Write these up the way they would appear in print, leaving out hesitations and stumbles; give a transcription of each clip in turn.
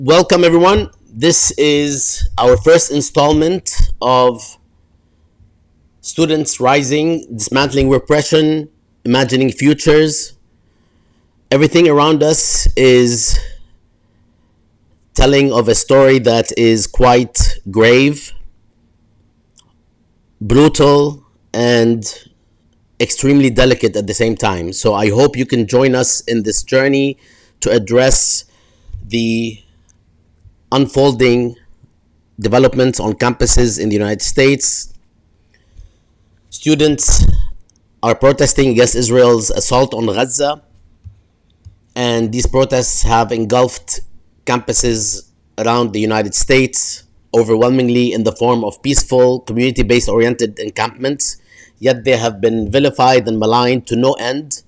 Welcome, everyone. This is our first installment of Students Rising, Dismantling Repression, Imagining Futures. Everything around us is telling of a story that is quite grave, brutal, and extremely delicate at the same time. So I hope you can join us in this journey to address the unfolding developments on campuses in the United States. Students are protesting against Israel's assault on Gaza, and these protests have engulfed campuses around the United States, overwhelmingly in the form of peaceful, community-based oriented encampments, yet they have been vilified and maligned to no end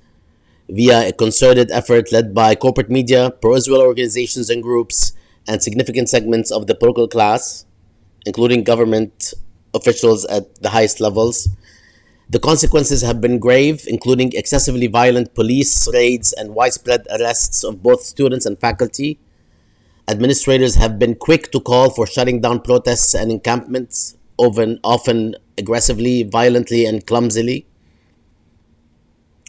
via a concerted effort led by corporate media, pro-Israel organizations and groups, and significant segments of the political class, including government officials at the highest levels. The consequences have been grave, including excessively violent police raids and widespread arrests of both students and faculty. Administrators have been quick to call for shutting down protests and encampments, often aggressively, violently, and clumsily.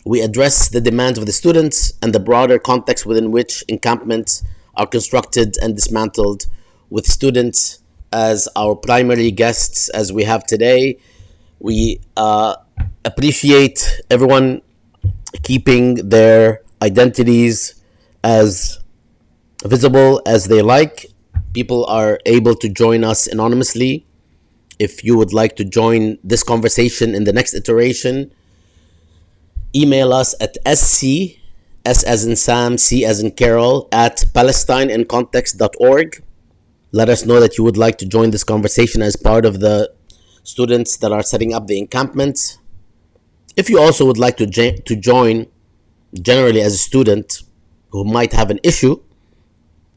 We address the demands of the students and the broader context within which encampments are constructed and dismantled, with students as our primary guests as we have today. We appreciate everyone keeping their identities as visible as they like. People are able to join us anonymously. If you would like to join this conversation in the next iteration, email us at SC, S as in Sam, C as in Carol, at PalestineInContext.org. Let us know that you would like to join this conversation as part of the students that are setting up the encampments. If you also would like to join generally as a student who might have an issue,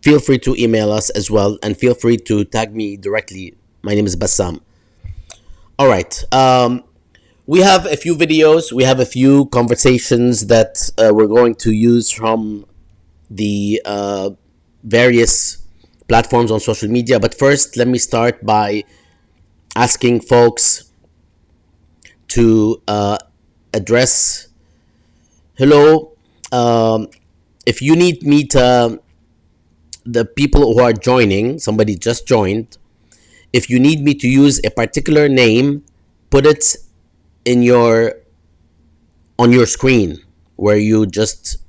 feel free to email us as well, and feel free to tag me directly. My name is Bassam. All right. We have a few videos, we have a few conversations that we're going to use from the various platforms on social media. But first, let me start by asking folks to address, hello, if you need me to, the people who are joining, somebody just joined, if you need me to use a particular name, put it on your screen where you just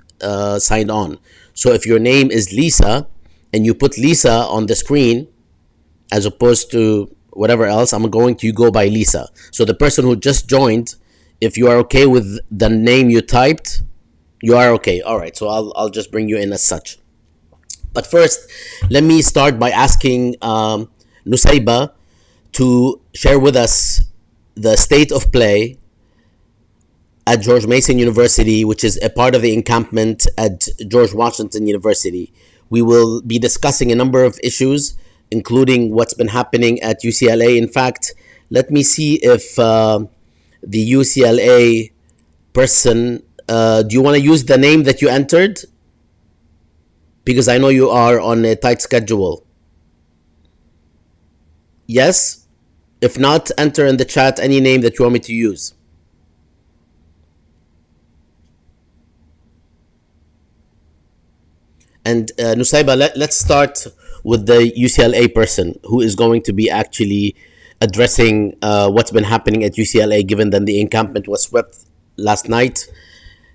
signed on. So if your name is Lisa and you put Lisa on the screen as opposed to whatever else, I'm going to go by Lisa. So the person who just joined, if you are okay with the name you typed, you are okay. All right, so I'll just bring you in as such. But first, let me start by asking Nusayba to share with us the state of play at George Mason University, which is a part of the encampment at George Washington University. We will be discussing a number of issues, including what's been happening at UCLA. In fact, let me see if the UCLA person, do you want to use the name that you entered? Because I know you are on a tight schedule. Yes? If not, enter in the chat any name that you want me to use. And Nusayba, let's start with the UCLA person who is going to be actually addressing what's been happening at UCLA, given that the encampment was swept last night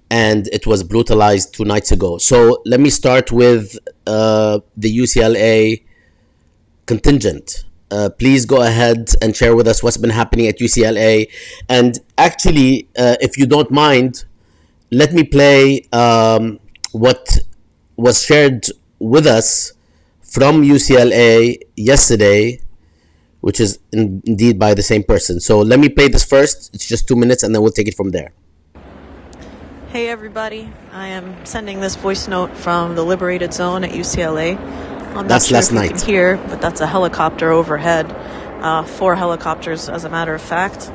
and it was brutalized 2 nights ago. So let me start with the UCLA contingent. Please go ahead and share with us what's been happening at UCLA. And actually, if you don't mind, let me play what was shared with us from UCLA yesterday, which is indeed by the same person. So let me play this first. It's just 2 minutes, and then we'll take it from there. Hey everybody, I am sending this voice note from the liberated zone at UCLA. I'm That's not last sure if night. you can hear, but that's a helicopter overhead. 4 helicopters, as a matter of fact.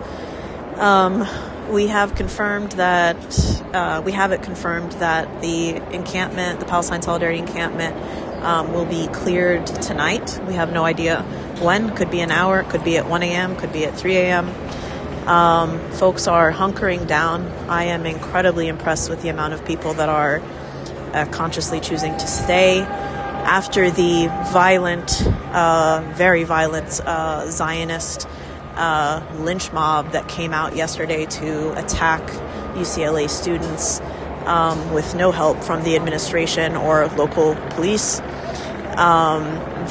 We have confirmed that the encampment, the Palestine Solidarity Encampment, will be cleared tonight. We have no idea when. Could be an hour, could be at 1 a.m., could be at 3 a.m. Folks are hunkering down. I am incredibly impressed with the amount of people that are consciously choosing to stay after the violent, very violent Zionist lynch mob that came out yesterday to attack UCLA students with no help from the administration or local police.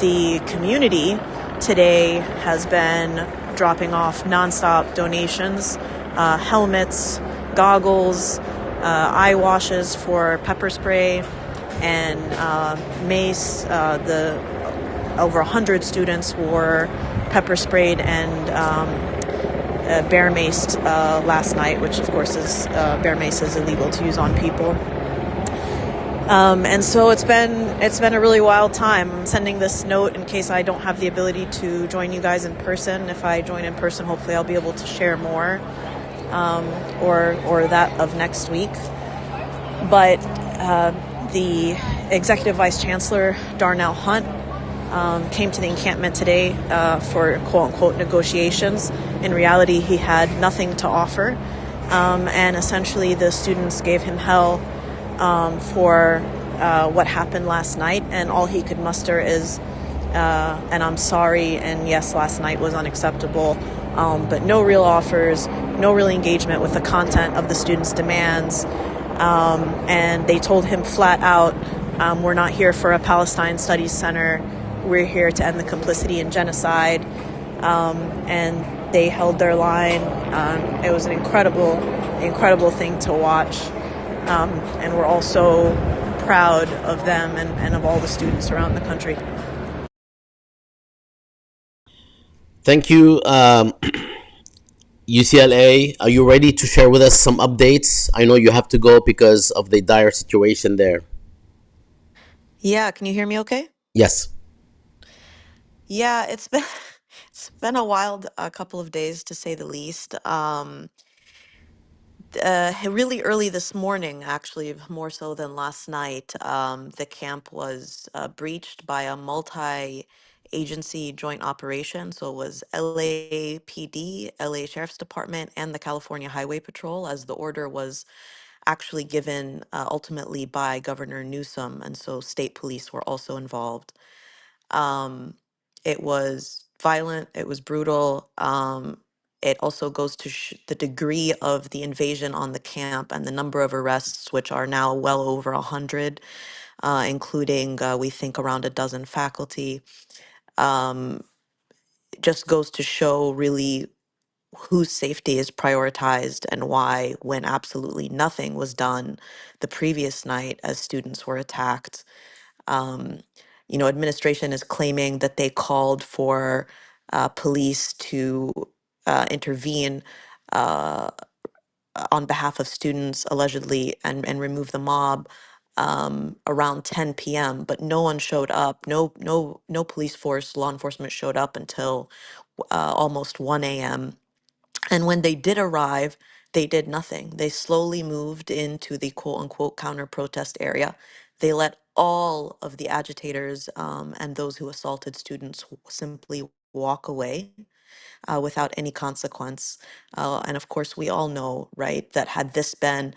The community today has been dropping off nonstop donations, helmets, goggles, eye washes for pepper spray, and mace. The over 100 students were pepper sprayed and bear maced last night, which of course is bear mace is illegal to use on people. And so it's been a really wild time. I'm sending this note in case I don't have the ability to join you guys in person. If I join in person, hopefully I'll be able to share more, or that of next week. But the Executive Vice Chancellor, Darnell Hunt, came to the encampment today for quote-unquote negotiations. In reality, he had nothing to offer, and essentially the students gave him hell for what happened last night, and all he could muster is, and I'm sorry, and yes, last night was unacceptable, but no real offers, no real engagement with the content of the students' demands. And they told him flat out, we're not here for a Palestine Studies Center. We're here to end the complicity in genocide. And they held their line. It was an incredible thing to watch. And we're all so proud of them and of all the students around the country. Thank you, UCLA. Are you ready to share with us some updates? I know you have to go because of the dire situation there. Yeah, can you hear me okay? Yes. Yeah, it's been a wild couple of days to say the least. Really early this morning, actually, more so than last night, the camp was breached by a multi-agency joint operation. So it was LAPD, LA Sheriff's Department, and the California Highway Patrol, as the order was actually given ultimately by Governor Newsom, and so state police were also involved. Um, it was violent, it was brutal. It also goes to the degree of the invasion on the camp and the number of arrests, which are now well over 100, including, we think, around a dozen faculty. Um, just goes to show really whose safety is prioritized and why, when absolutely nothing was done the previous night as students were attacked. Um, Administration is claiming that they called for police to intervene uh, on behalf of students allegedly and remove the mob around 10 p.m. But no one showed up. No police force, law enforcement showed up until almost 1 a.m. And when they did arrive, they did nothing. They slowly moved into the quote unquote counter protest area. They let all of the agitators and those who assaulted students simply walk away without any consequence. And of course, we all know, right, that had this been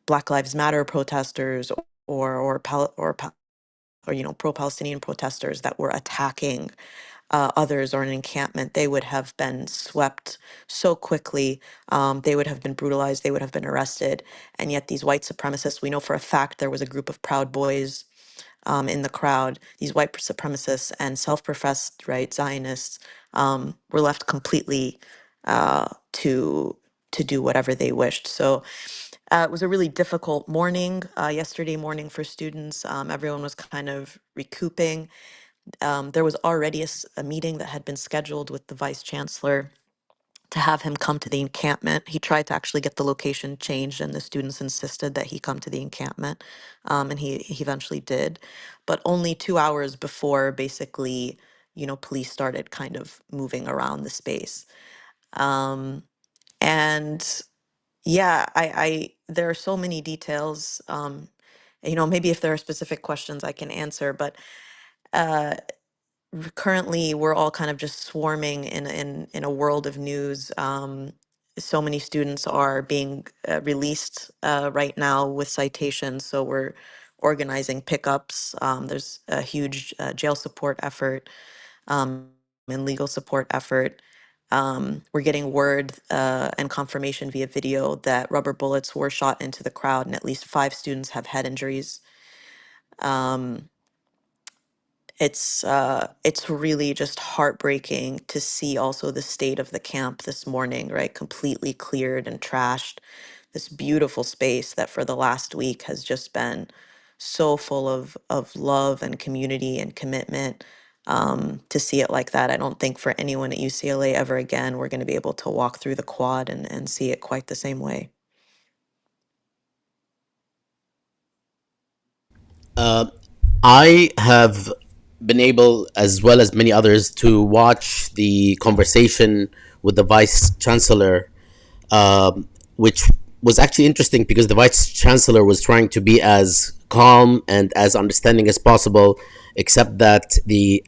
Black Lives Matter protesters or pro-Palestinian protesters that were attacking others or an encampment, they would have been swept so quickly. They would have been brutalized. They would have been arrested. And yet, these white supremacists, we know for a fact there was a group of Proud Boys in the crowd. These white supremacists and self-professed right Zionists were left completely to do whatever they wished. So it was a really difficult morning yesterday morning for students. Everyone was kind of recouping. There was already a meeting that had been scheduled with the vice chancellor to have him come to the encampment. He tried to actually get the location changed, and the students insisted that he come to the encampment, and he eventually did. But only 2 hours before, basically, police started kind of moving around the space. And yeah, I there are so many details. maybe if there are specific questions I can answer, but uh, currently we're all kind of just swarming in a world of news. So many students are being released right now with citations, so we're organizing pickups. There's a huge jail support effort um, and legal support effort. We're getting word and confirmation via video that rubber bullets were shot into the crowd, and at least 5 students have head injuries. Um, it's really just heartbreaking to see also the state of the camp this morning, right? Completely cleared and trashed. This beautiful space that for the last week has just been so full of love and community and commitment. To see it like that, I don't think for anyone at UCLA ever again we're going to be able to walk through the quad and see it quite the same way. I have been able, as well as many others, to watch the conversation with the vice chancellor, which was actually interesting because the vice chancellor was trying to be as calm and as understanding as possible, except that the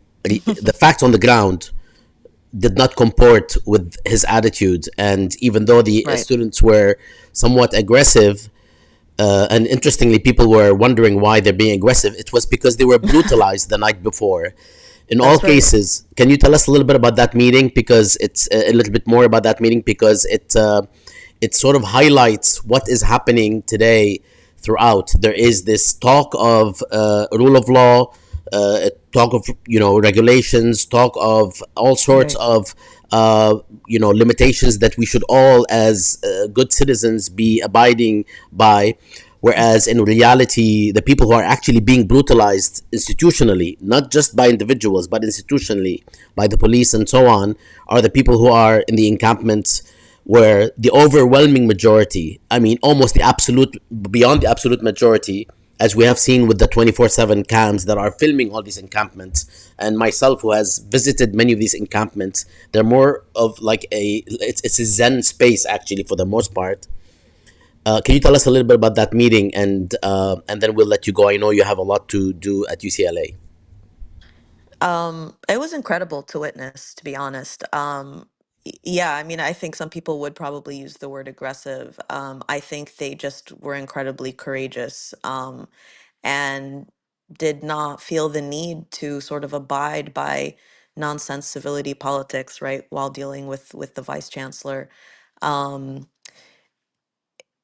facts on the ground did not comport with his attitude. And even though the Right. students were somewhat aggressive, and interestingly, people were wondering why they're being aggressive. It was because they were brutalized the night before. In all That's right. cases, can you tell us a little bit about that meeting? Because it's a little bit more about that meeting because it sort of highlights what is happening today throughout. There is this talk of rule of law, talk of regulations, talk of all sorts Right. of limitations that we should all, as good citizens, be abiding by. Whereas in reality, the people who are actually being brutalized institutionally, not just by individuals, but institutionally by the police and so on, are the people who are in the encampments, where the overwhelming majority, I mean, almost the absolute, beyond the absolute majority, as we have seen with the 24/7 cams that are filming all these encampments, and myself who has visited many of these encampments, they're more of like it's a zen space actually for the most part. Can you tell us a little bit about that meeting, and then we'll let you go. I know you have a lot to do at UCLA. It was incredible to witness, to be honest. Yeah, I mean, I think some people would probably use the word aggressive. I think they just were incredibly courageous, and did not feel the need to sort of abide by nonsense civility politics, right, while dealing with the vice chancellor. Um,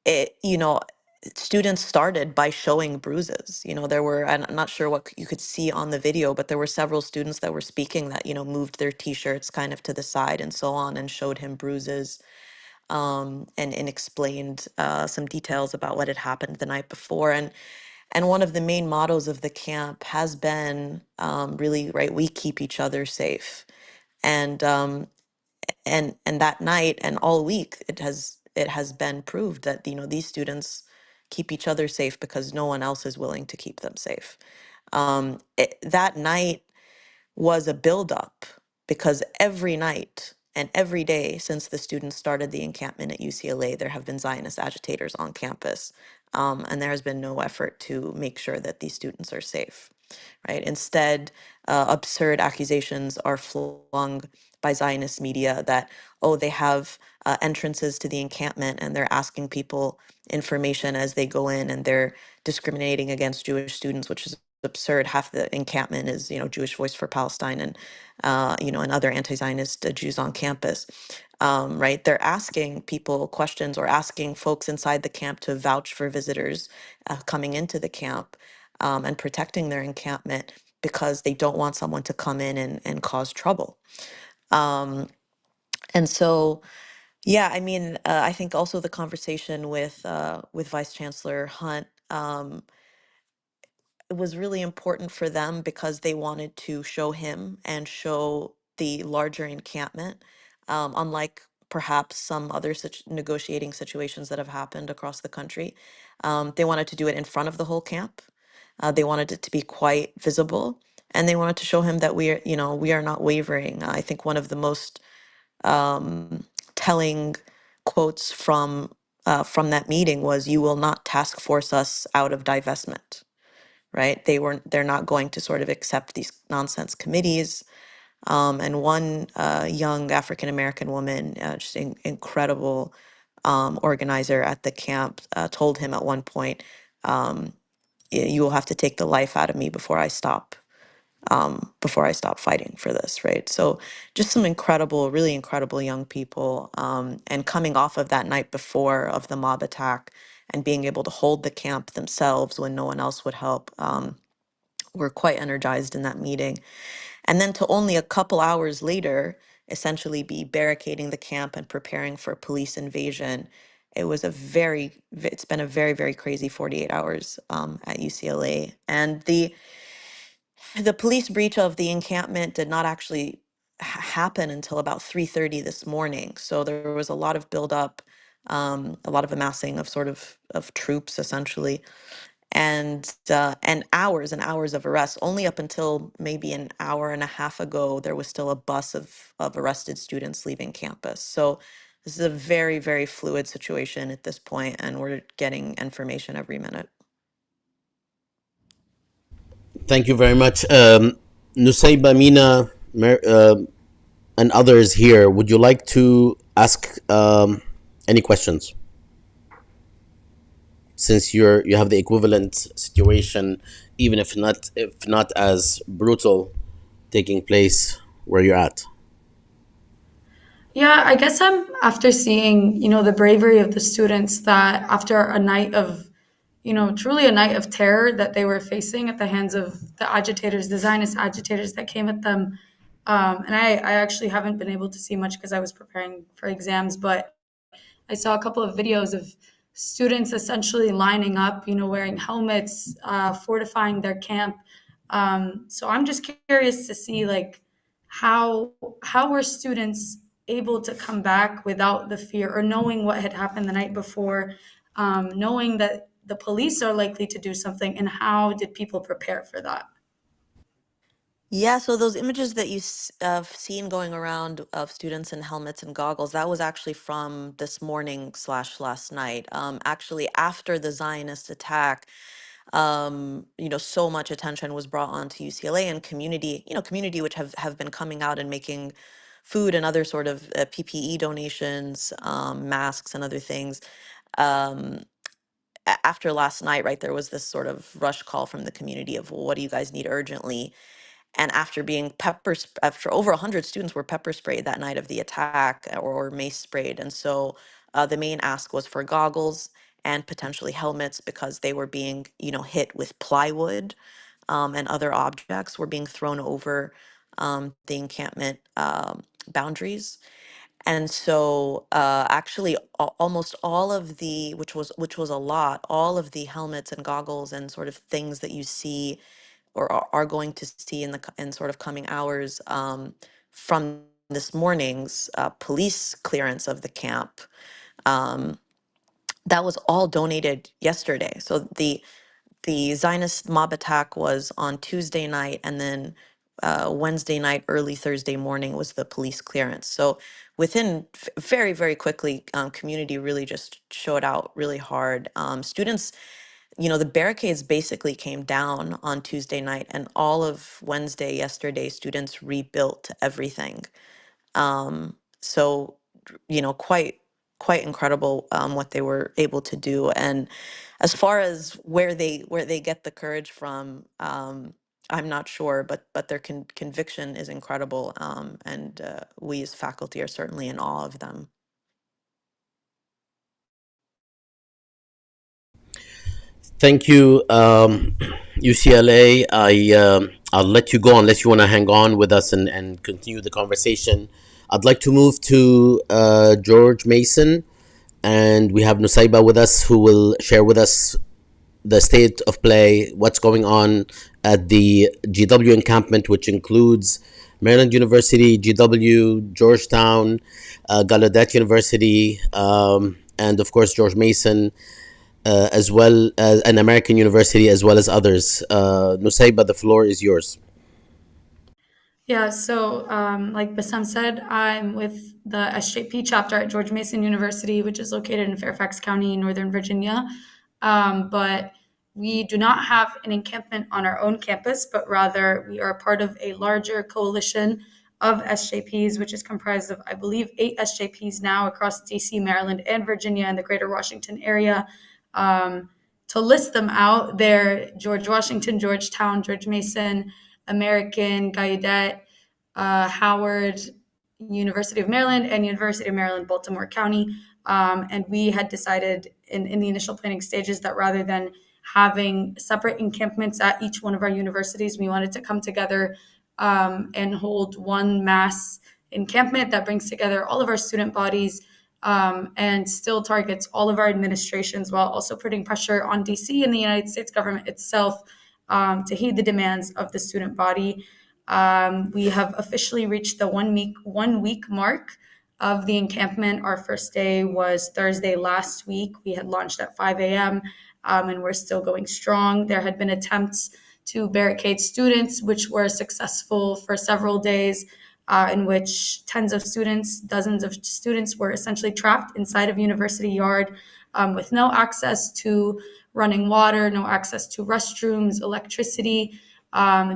it students started by showing bruises. There were, and I'm not sure what you could see on the video, but there were several students that were speaking that moved their t-shirts kind of to the side and so on and showed him bruises, and explained some details about what had happened the night before. And one of the main mottos of the camp has been, really, right, we keep each other safe. And um, and and that night and all week it has been proved that these students keep each other safe because no one else is willing to keep them safe. That night was a buildup because every night and every day since the students started the encampment at UCLA, there have been Zionist agitators on campus, and there has been no effort to make sure that these students are safe, right? Instead, absurd accusations are flung by Zionist media that, oh, they have entrances to the encampment and they're asking people information as they go in, and they're discriminating against Jewish students, which is absurd. Half the encampment is, Jewish Voice for Palestine, and other anti-Zionist Jews on campus. Right? They're asking people questions or asking folks inside the camp to vouch for visitors coming into the camp, and protecting their encampment because they don't want someone to come in and cause trouble. Um, and so, yeah, I mean, I think also the conversation with Vice Chancellor Hunt, it was really important for them because they wanted to show him and show the larger encampment, unlike perhaps some other such negotiating situations that have happened across the country. They wanted to do it in front of the whole camp. They wanted it to be quite visible, and they wanted to show him that we are not wavering. I think one of the most um, telling quotes from from that meeting was, you will not task force us out of divestment, right? They're not going to sort of accept these nonsense committees. And one young African American woman, just incredible organizer at the camp, told him at one point, um, you will have to take the life out of me before I stop fighting for this, right? So just some incredible, really incredible young people, and coming off of that night before of the mob attack and being able to hold the camp themselves when no one else would help, were quite energized in that meeting. And then to only a couple hours later, essentially be barricading the camp and preparing for police invasion. It's been a very, very crazy 48 hours at UCLA. And the police breach of the encampment did not actually happen until about 3:30 this morning. So there was a lot of buildup, a lot of amassing of sort of troops essentially, and hours and hours of arrests. Only up until maybe an hour and a half ago, there was still a bus of arrested students leaving campus. So this is a very, very fluid situation at this point, and we're getting information every minute. Thank you very much. Nusayba, Mina, and others here, would you like to ask any questions? Since you have the equivalent situation, even if not as brutal, taking place where you're at. Yeah, I guess I'm after seeing, the bravery of the students that after a night of, truly a night of terror that they were facing at the hands of the agitators, the Zionist agitators that came at them. And I actually haven't been able to see much because I was preparing for exams, but I saw a couple of videos of students essentially lining up, wearing helmets, fortifying their camp. So I'm just curious to see like how how were students able to come back without the fear or knowing what had happened the night before, knowing that the police are likely to do something, and how did people prepare for that? Yeah, so those images that have seen going around of students in helmets and goggles, that was actually from this morning slash last night. Actually, after the Zionist attack, so much attention was brought onto UCLA and community which have been coming out and making food and other sort of PPE donations, masks and other things. Um, After last night, right, there was this sort of rush call from the community of, well, what do you guys need urgently? And after over 100 students were pepper sprayed that night of the attack, or mace sprayed. And so the main ask was for goggles and potentially helmets, because they were being, hit with plywood, and other objects were being thrown over the encampment boundaries. And so actually almost all of the, which was a lot, all of the helmets and goggles and sort of things that you see or are going to see in sort of coming hours, from this morning's police clearance of the camp, um, that was all donated yesterday. So the Zionist mob attack was on Tuesday night, and then Wednesday night, early Thursday morning was the police clearance. So within very, very quickly, community really just showed out really hard. Students, the barricades basically came down on Tuesday night, and all of Wednesday, yesterday, students rebuilt everything. So, quite incredible, what they were able to do. And as far as where they get the courage from, I'm not sure, but their conviction is incredible, and we as faculty are certainly in awe of them. Thank you, UCLA. I'll let you go unless you want to hang on with us and continue the conversation. I'd like to move to George Mason, and we have Nusayba with us, who will share with us the state of play, what's going on at the GW encampment, which includes Maryland University, GW, Georgetown, Gallaudet University, and of course George Mason, as well as an American university, as well as others. Nusayba, the floor is yours. Yeah, so like Bassam said, I'm with the SJP chapter at George Mason University, which is located in Fairfax County, Northern Virginia. But we do not have an encampment on our own campus, but rather we are part of a larger coalition of SJPs, which is comprised of, I believe, 8 SJPs now across DC, Maryland, and Virginia and the greater Washington area. To list them out, they're George Washington, Georgetown, George Mason, American, Gallaudet, Howard, University of Maryland, and University of Maryland, Baltimore County. And we had decided in the initial planning stages that rather than having separate encampments at each one of our universities, we wanted to come together and hold one mass encampment that brings together all of our student bodies and still targets all of our administrations while also putting pressure on DC and the United States government itself to heed the demands of the student body. We have officially reached the 1 week mark of the encampment. Our first day was Thursday last week. We had launched at 5 a.m. And we're still going strong. There had been attempts to barricade students, which were successful for several days, in which tens of students, dozens of students were essentially trapped inside of University Yard with no access to running water, no access to restrooms, electricity.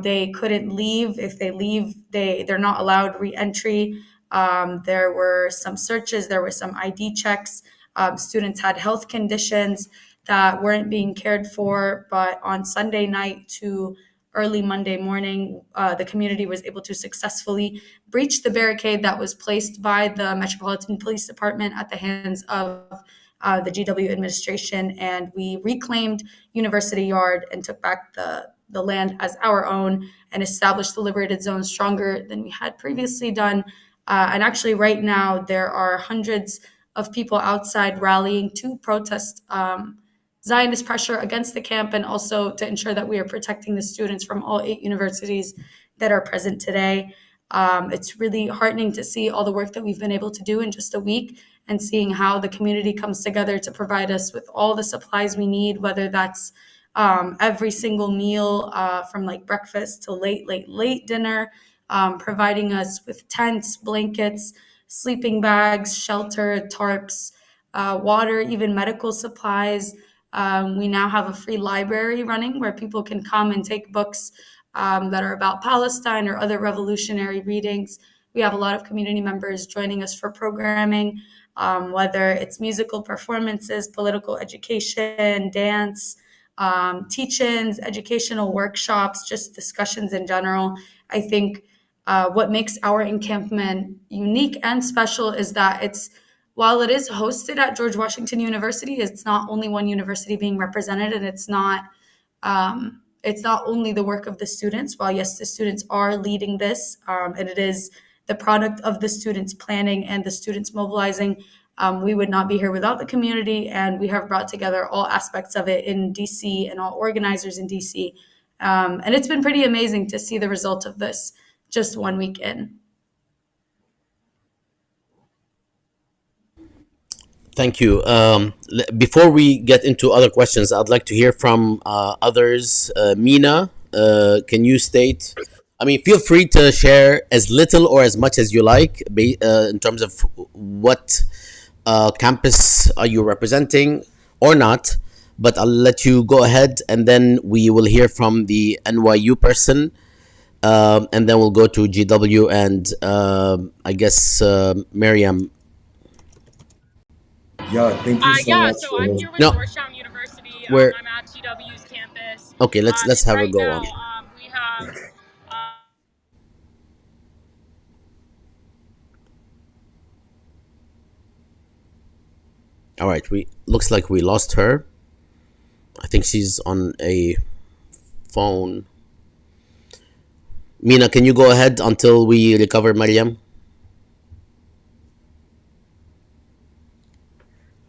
They couldn't leave. If they leave, they're not allowed re-entry. There were some searches, there were some ID checks. Students had health conditions that weren't being cared for, but on Sunday night to early Monday morning, the community was able to successfully breach the barricade that was placed by the Metropolitan Police Department at the hands of the GW administration, and we reclaimed University Yard and took back the land as our own and established the liberated zone stronger than we had previously done. And actually, right now, there are hundreds of people outside rallying to protest Zionist pressure against the camp and also to ensure that we are protecting the students from all 8 universities that are present today. It's really heartening to see all the work that we've been able to do in just a week and seeing how the community comes together to provide us with all the supplies we need, whether that's every single meal from like breakfast to late dinner, providing us with tents, blankets, sleeping bags, shelter, tarps, water, even medical supplies. We now have a free library running where people can come and take books that are about Palestine or other revolutionary readings. We have a lot of community members joining us for programming, whether it's musical performances, political education, dance, teach-ins, educational workshops, just discussions in general. I think what makes our encampment unique and special is that while it is hosted at George Washington University, it's not only one university being represented, and it's not only the work of the students. While yes, the students are leading this, and it is the product of the students planning and the students mobilizing. We would not be here without the community, and we have brought together all aspects of it in DC and all organizers in DC. And it's been pretty amazing to see the result of this just 1 week in. Thank you. Before we get into other questions, I'd like to hear from others. Mina, can you state? I mean, feel free to share as little or as much as you like in terms of what campus are you representing or not. But I'll let you go ahead, and then we will hear from the NYU person, and then we'll go to GW and I guess Miriam. Yeah, thank you so Yeah, much so I'm for. here with No, Georgetown University. we're I'm at GW's campus. okay. Let's And have her right go on. now, we have. All right, we looks like we lost her. I think she's on a phone. Mina, can you go ahead until we recover Mariam?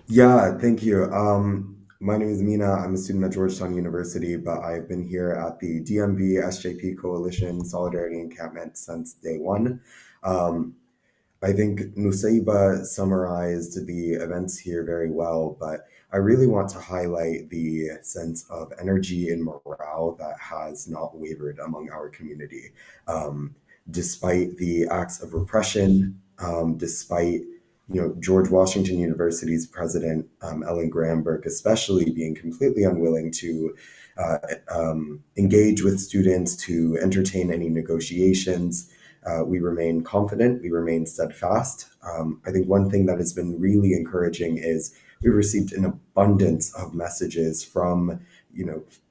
Yeah, thank you. My name is Mina. I'm a student at Georgetown University, but I've been here at the DMV SJP Coalition Solidarity Encampment since day one. Um, I think Nusaiba summarized the events here very well, but I really want to highlight the sense of energy and morale that has not wavered among our community. Um, despite the acts of repression, despite George Washington University's president, Ellen Gramberg, especially being completely unwilling to uh, engage with students, to entertain any negotiations. We remain confident, we remain steadfast. I think one thing that has been really encouraging is we've received an abundance of messages from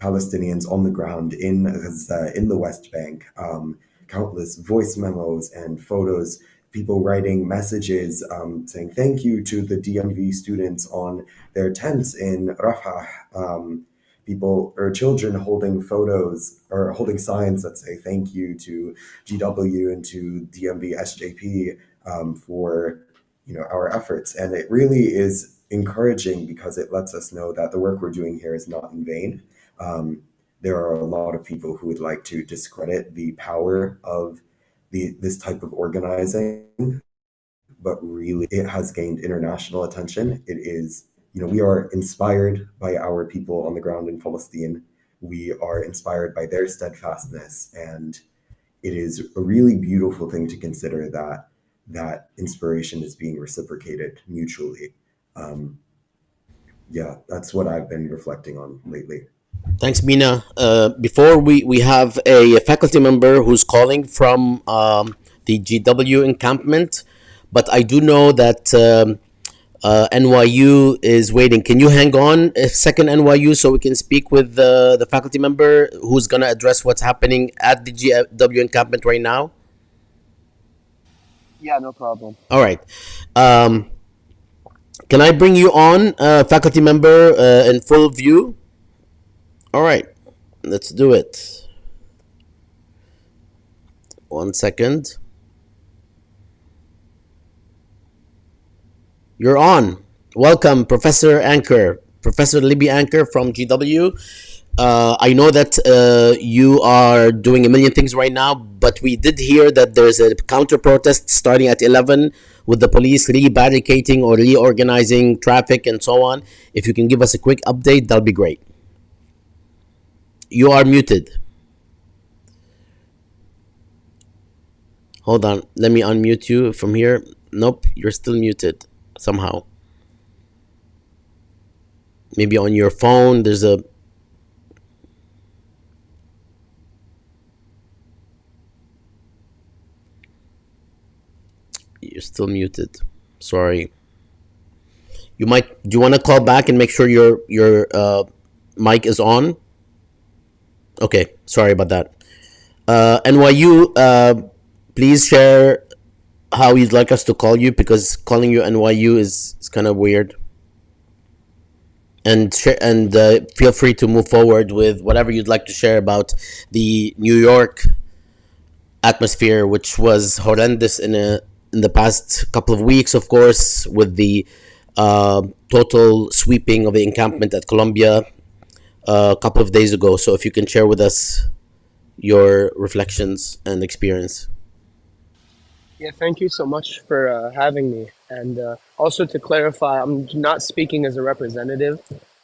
Palestinians on the ground in Gaza, in the West Bank, countless voice memos and photos, people writing messages saying thank you to the DMV students on their tents in Rafah. People or children holding photos or holding signs that say thank you to GW and to DMV SJP for our efforts. And it really is encouraging because it lets us know that the work we're doing here is not in vain. There are a lot of people who would like to discredit the power of this type of organizing, but really it has gained international attention. It is, we are inspired by our people on the ground in Palestine. We are inspired by their steadfastness, and it is a really beautiful thing to consider that that inspiration is being reciprocated mutually. Yeah, that's what I've been reflecting on lately. Thanks, Mina. Before we have a faculty member who's calling from the GW encampment, but I do know that NYU is waiting. Can you hang on a second, NYU, so we can speak with the faculty member who's going to address what's happening at the GW encampment right now? Yeah, no problem. All right. Um, can I bring you on, faculty member, in full view? All right. Let's do it. 1 second. You're on. Welcome, Professor Anchor, Professor Libby Anchor from GW. I know that you are doing a million things right now, but we did hear that there's a counter protest starting at 11 with the police re-barricading or reorganizing traffic and so on. If you can give us a quick update, that'll be great. You are muted. Hold on. Let me unmute you from here. Nope, you're still muted somehow. Maybe on your phone, there's a... You're still muted. Sorry. You might... Do you want to call back and make sure your mic is on? Okay, sorry about that. NYU, please share how you'd like us to call you, because calling you NYU is kind of weird. And feel free to move forward with whatever you'd like to share about the New York atmosphere, which was horrendous in the past couple of weeks, of course, with the total sweeping of the encampment at Columbia a couple of days ago. So if you can share with us your reflections and experience. Yeah, thank you so much for having me. And also to clarify, I'm not speaking as a representative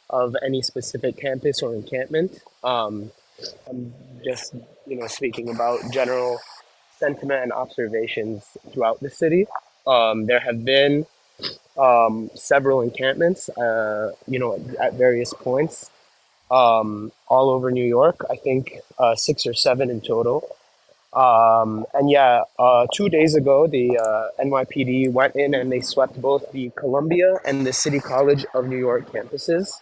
of any specific campus or encampment. I'm just, speaking about general sentiment and observations throughout the city. There have been several encampments, at various points, all over New York. I think 6 or 7 in total. And yeah, 2 days ago, the NYPD went in and they swept both the Columbia and the City College of New York campuses,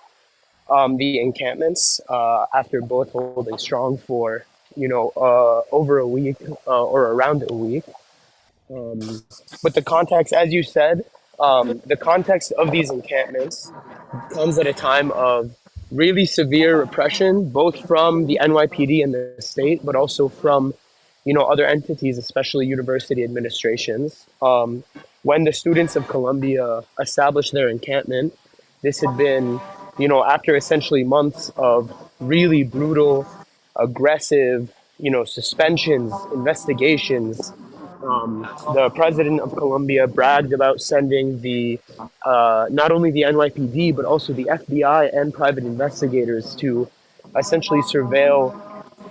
the encampments, after both holding strong for, over a week or around a week. But the context, as you said, the context of these encampments comes at a time of really severe repression, both from the NYPD and the state, but also from other entities, especially university administrations. When the students of Columbia established their encampment, this had been, after essentially months of really brutal, aggressive, suspensions, investigations. The president of Colombia bragged about sending the not only the NYPD but also the FBI and private investigators to essentially surveil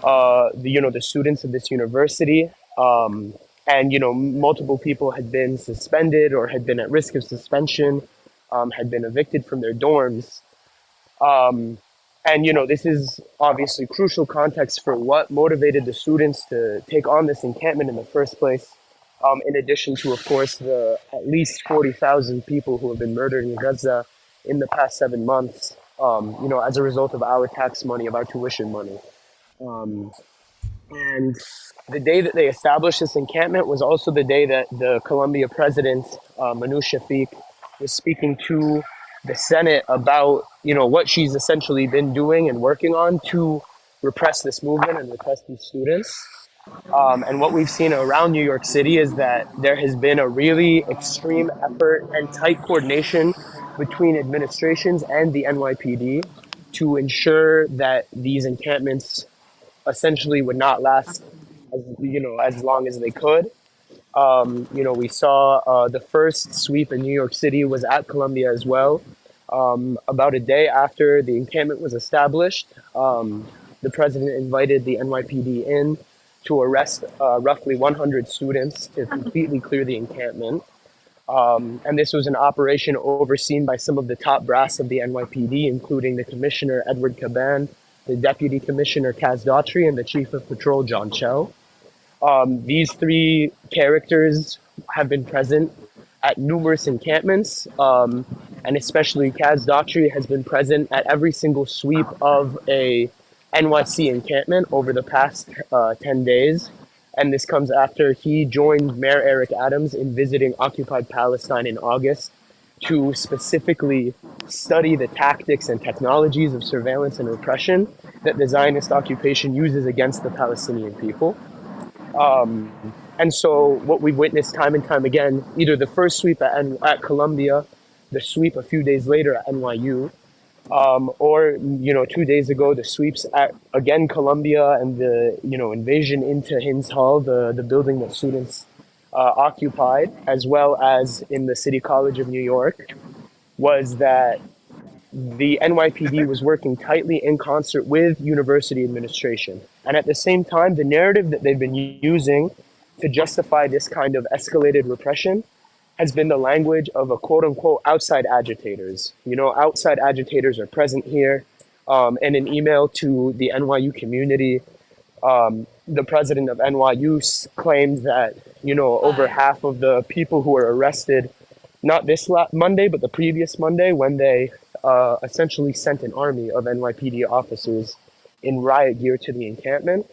the students of this university. Um, and, multiple people had been suspended or had been at risk of suspension, had been evicted from their dorms. Um, and, this is obviously crucial context for what motivated the students to take on this encampment in the first place. In addition to, of course, the at least 40,000 people who have been murdered in Gaza in the past 7 months, as a result of our tax money, of our tuition money. Um, and the day that they established this encampment was also the day that the Colombia president, Manu Shafiq, was speaking to the Senate about, what she's essentially been doing and working on to repress this movement and repress these students. And what we've seen around New York City is that there has been a really extreme effort and tight coordination between administrations and the NYPD to ensure that these encampments essentially would not last as long as they could. We saw the first sweep in New York City was at Columbia as well. About a day after the encampment was established, the president invited the NYPD in to arrest roughly 100 students to completely clear the encampment. And this was an operation overseen by some of the top brass of the NYPD, including the commissioner, Edward Caban, the deputy commissioner, Kaz Daughtry, and the chief of patrol, John Chell. These three characters have been present at numerous encampments, and especially Kaz Daughtry has been present at every single sweep of a NYC encampment over the past 10 days. And this comes after he joined Mayor Eric Adams in visiting occupied Palestine in August to specifically study the tactics and technologies of surveillance and repression that the Zionist occupation uses against the Palestinian people. And so what we've witnessed time and time again, either the first sweep at Columbia, the sweep a few days later at NYU, or 2 days ago the sweeps at again Columbia and the invasion into Hins Hall, the building that students occupied, as well as in the City College of New York, was that the NYPD was working tightly in concert with university administration. And at the same time, the narrative that they've been using to justify this kind of escalated repression has been the language of a quote unquote outside agitators. Outside agitators are present here. In an email to the NYU community, the president of NYU claimed that, over half of the people who were arrested, not this Monday, but the previous Monday, when they essentially sent an army of NYPD officers in riot gear to the encampment,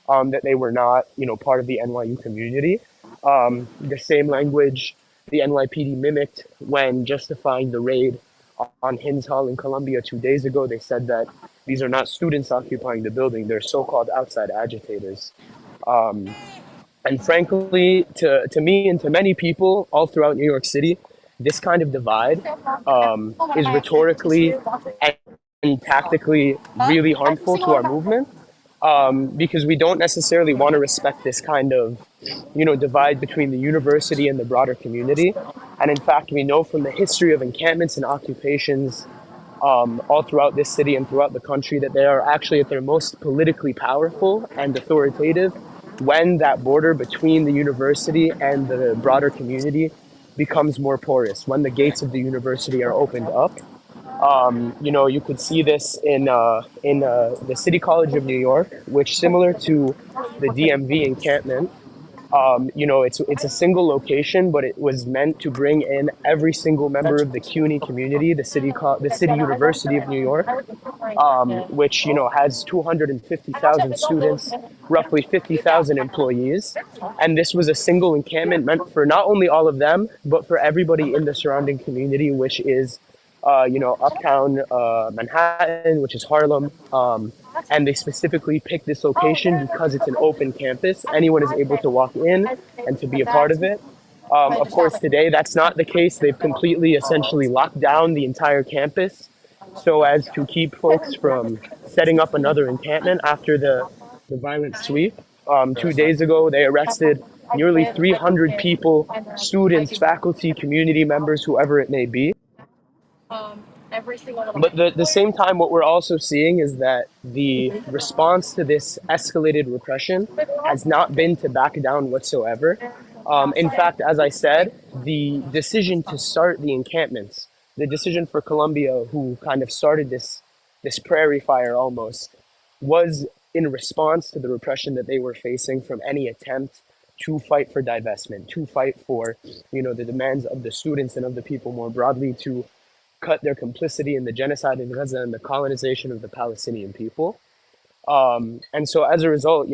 that they were not, part of the NYU community. The same language the NYPD mimicked when justifying the raid on Hins Hall in Columbia 2 days ago. They said that these are not students occupying the building, they're so-called outside agitators. And frankly, to me and to many people all throughout New York City, this kind of divide is rhetorically and tactically really harmful to our movement, because we don't necessarily want to respect this kind of, divide between the university and the broader community. And in fact, we know from the history of encampments and occupations all throughout this city and throughout the country that they are actually at their most politically powerful and authoritative when that border between the university and the broader community becomes more porous, when the gates of the university are opened up. You could see this in the City College of New York, which, similar to the DMV encampment, it's a single location, but it was meant to bring in every single member of the CUNY community, the City University of New York, which has 250,000 students, roughly 50,000 employees, and this was a single encampment meant for not only all of them, but for everybody in the surrounding community, which is uptown Manhattan, which is Harlem. And they specifically picked this location because it's an open campus. Anyone is able to walk in and to be a part of it. Of course, today that's not the case. They've completely, essentially locked down the entire campus so as to keep folks from setting up another encampment after the violent sweep. 2 days ago, they arrested nearly 300 people, students, faculty, community members, whoever it may be. But at the same time, what we're also seeing is that the response to this escalated repression has not been to back down whatsoever. In fact, as I said, the decision to start the encampments, the decision for Colombia, who kind of started this prairie fire almost, was in response to the repression that they were facing from any attempt to fight for divestment, to fight for, the demands of the students and of the people more broadly to cut their complicity in the genocide in Gaza and the colonization of the Palestinian people. And so as a result,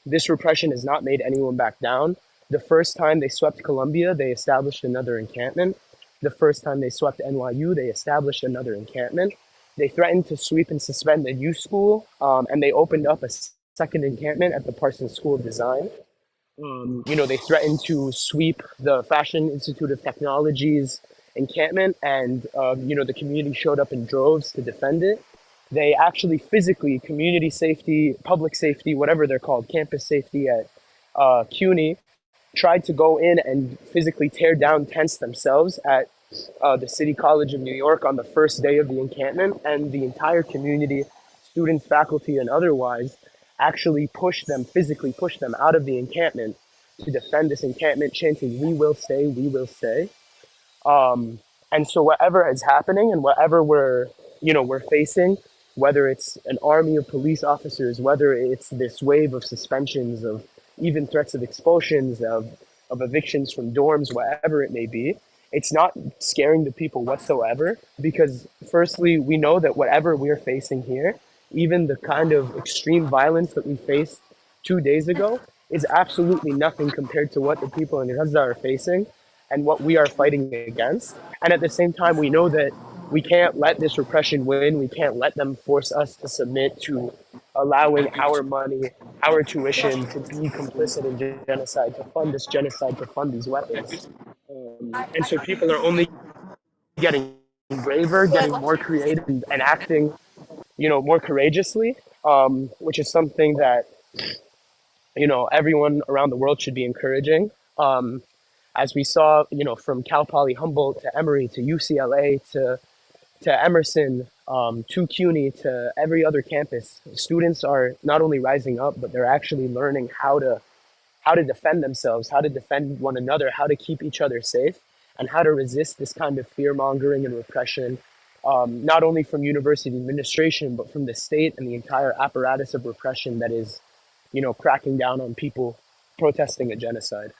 this repression has not made anyone back down. The first time they swept Colombia, they established another encampment. The first time they swept NYU, they established another encampment. They threatened to sweep and suspend the U School, and they opened up a second encampment at the Parsons School of Design. They threatened to sweep the Fashion Institute of Technology's encampment, and the community showed up in droves to defend it. They actually physically, community safety, public safety, whatever they're called, campus safety at CUNY, tried to go in and physically tear down tents themselves at the City College of New York on the first day of the encampment, and the entire community, students, faculty, and otherwise, actually physically pushed them out of the encampment to defend this encampment, chanting, "We will stay, we will stay." And so whatever is happening and whatever we're facing, whether it's an army of police officers, whether it's this wave of suspensions, of even threats of expulsions, of evictions from dorms, whatever it may be, it's not scaring the people whatsoever, because firstly, we know that whatever we're facing here, even the kind of extreme violence that we faced 2 days ago, is absolutely nothing compared to what the people in Gaza are facing and what we are fighting against. And at the same time, we know that we can't let this repression win. We can't let them force us to submit to allowing our money, our tuition to be complicit in genocide, to fund this genocide, to fund these weapons. And so people are only getting braver, getting more creative, and acting, more courageously, which is something that, everyone around the world should be encouraging. As we saw, from Cal Poly Humboldt to Emory to UCLA to Emerson, to CUNY, to every other campus, students are not only rising up, but they're actually learning how to defend themselves, how to defend one another, how to keep each other safe, and how to resist this kind of fear mongering and repression, not only from university administration, but from the state and the entire apparatus of repression that is, cracking down on people protesting a genocide.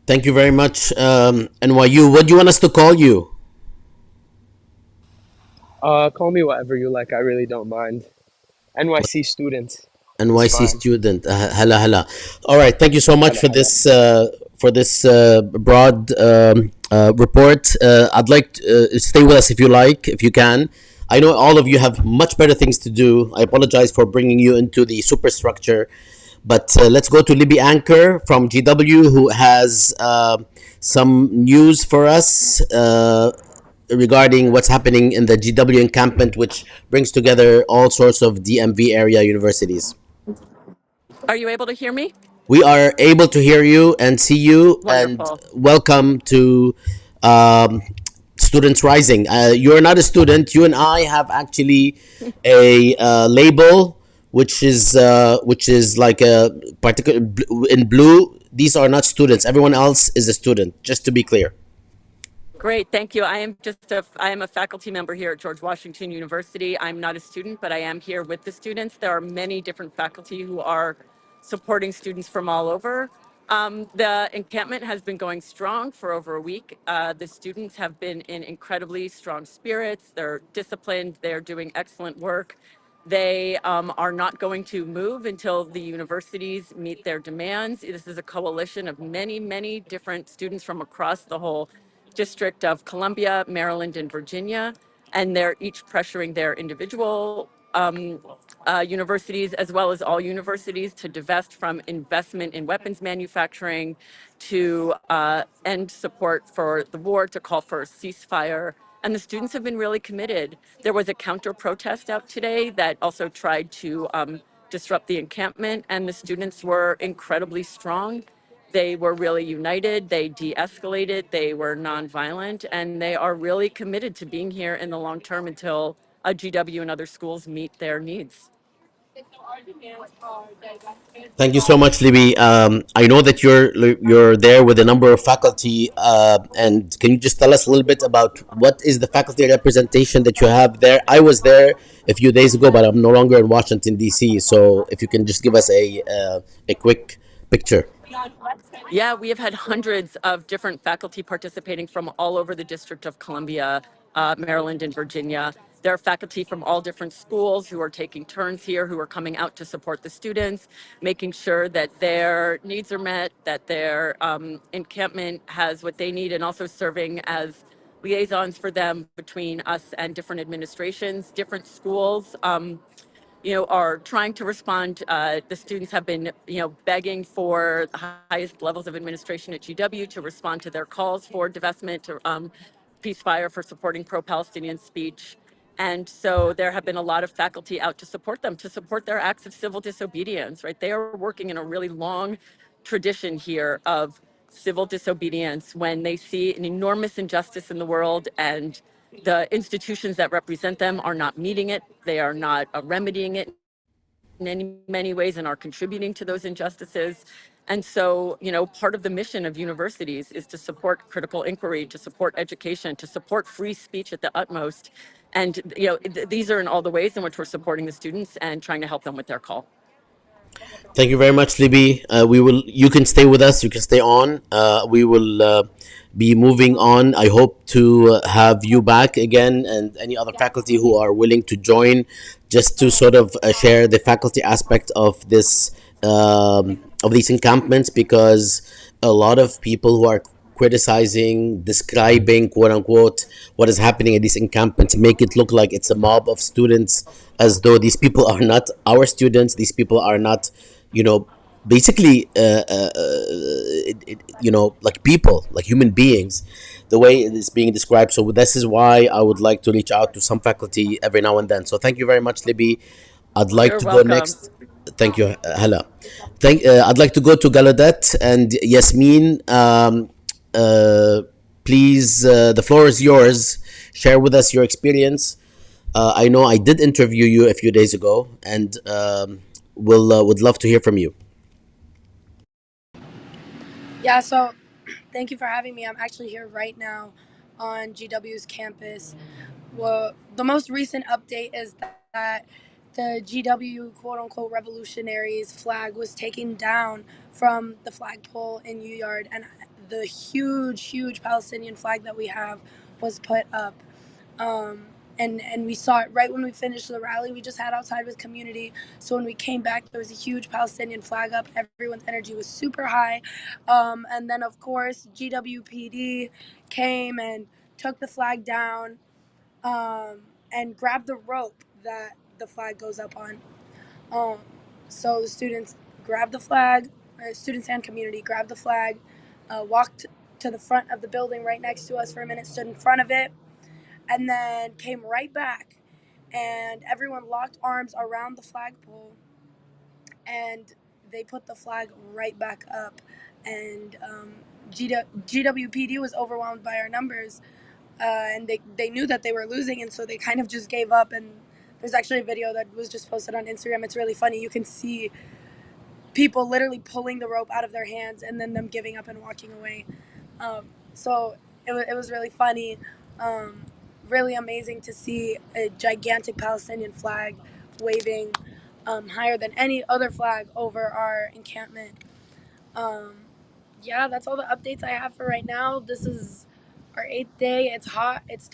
Thank you very much, NYU. What do you want us to call you? Call me whatever you like. I really don't mind. NYC student. NYC Fine. student. Hala hala. All right. Thank you so much for this broad report. I'd like to stay with us if you like, if you can. I know all of you have much better things to do. I apologize for bringing you into the superstructure, but let's go to Libby Anchor from GW, who has some news for us regarding what's happening in the GW encampment, which brings together all sorts of DMV area universities. Are you able to hear me? We are able to hear you and see you, and Wonderful. welcome to um, Students Rising. You're not a student. You and I have actually a label, which is like a particular in blue. These are not students. Everyone else is a student. Just to be clear. Great, thank you. I am a faculty member here at George Washington University. I'm not a student, but I am here with the students. There are many different faculty who are supporting students from all over. The encampment has been going strong for over a week. The students have been in incredibly strong spirits. They're disciplined. They're doing excellent work. They are not going to move until the universities meet their demands. This is a coalition of many, many different students from across the whole District of Columbia, Maryland, and Virginia, and they're each pressuring their individual universities, as well as all universities, to divest from investment in weapons manufacturing, to end support for the war, to call for a ceasefire. And the students have been really committed. There was a counter protest out today that also tried to disrupt the encampment, and the students were incredibly strong They were really united, they de-escalated, they were nonviolent, and they are really committed to being here in the long term until GW and other schools meet their needs. Thank you so much, Libby. I know that you're there with a number of faculty, and can you just tell us a little bit about what is the faculty representation that you have there? I was there a few days ago, but I'm no longer in Washington D.C. So if you can just give us a quick picture. Yeah, we have had hundreds of different faculty participating from all over the District of Columbia, Maryland, and Virginia. There are faculty from all different schools who are taking turns here, who are coming out to support the students, making sure that their needs are met, that their encampment has what they need, and also serving as liaisons for them between us and different administrations, different schools. Are trying to respond. The students have been, begging for the highest levels of administration at GW to respond to their calls for divestment, to ceasefire, for supporting pro-Palestinian speech. And so there have been a lot of faculty out to support them, to support their acts of civil disobedience, right? They are working in a really long tradition here of civil disobedience when they see an enormous injustice in the world and the institutions that represent them are not meeting it. They are not remedying it in many ways and are contributing to those injustices. And so, part of the mission of universities is to support critical inquiry, to support education, to support free speech at the utmost. And, these are in all the ways in which we're supporting the students and trying to help them with their call. Thank you very much, Libby. We will. You can stay with us. You can stay on. We will be moving on. I hope to have you back again, and any other faculty who are willing to join, just to sort of share the faculty aspect of these encampments, because a lot of people who are criticizing, describing, quote unquote, what is happening at these encampments, make it look like it's a mob of students, as though these people are not our students. These people are not, basically, like people, like human beings, the way it is being described. So this is why I would like to reach out to some faculty every now and then. So thank you very much, Libby. I'd like You're to go welcome. next. Thank you, Hala. I'd like to go to Galadat and Yasmin. Please, the floor is yours. Share with us your experience. I know I did interview you a few days ago, and would love to hear from you. Yeah, so thank you for having me. I'm actually here right now on GW's campus. Well, the most recent update is that the GW quote unquote revolutionaries flag was taken down from the flagpole in U Yard, and the huge Palestinian flag that we have was put up. Um, and we saw it right when we finished the rally we just had outside with community. So when we came back, there was a huge Palestinian flag up. Everyone's energy was super high. And then, of course, GWPD came and took the flag down, and grabbed the rope that the flag goes up on. Um, so the students grabbed the flag, students and community grabbed the flag, walked to the front of the building right next to us for a minute, stood in front of it, and then came right back. And everyone locked arms around the flagpole, and they put the flag right back up. And GWPD was overwhelmed by our numbers, and they knew that they were losing, and so they kind of just gave up. And there's actually a video that was just posted on Instagram. It's really funny. You can see people literally pulling the rope out of their hands and then them giving up and walking away. So it was really funny, really amazing to see a gigantic Palestinian flag waving higher than any other flag over our encampment. Um, yeah, that's all the updates I have for right now. This is our 8th day. It's hot. It's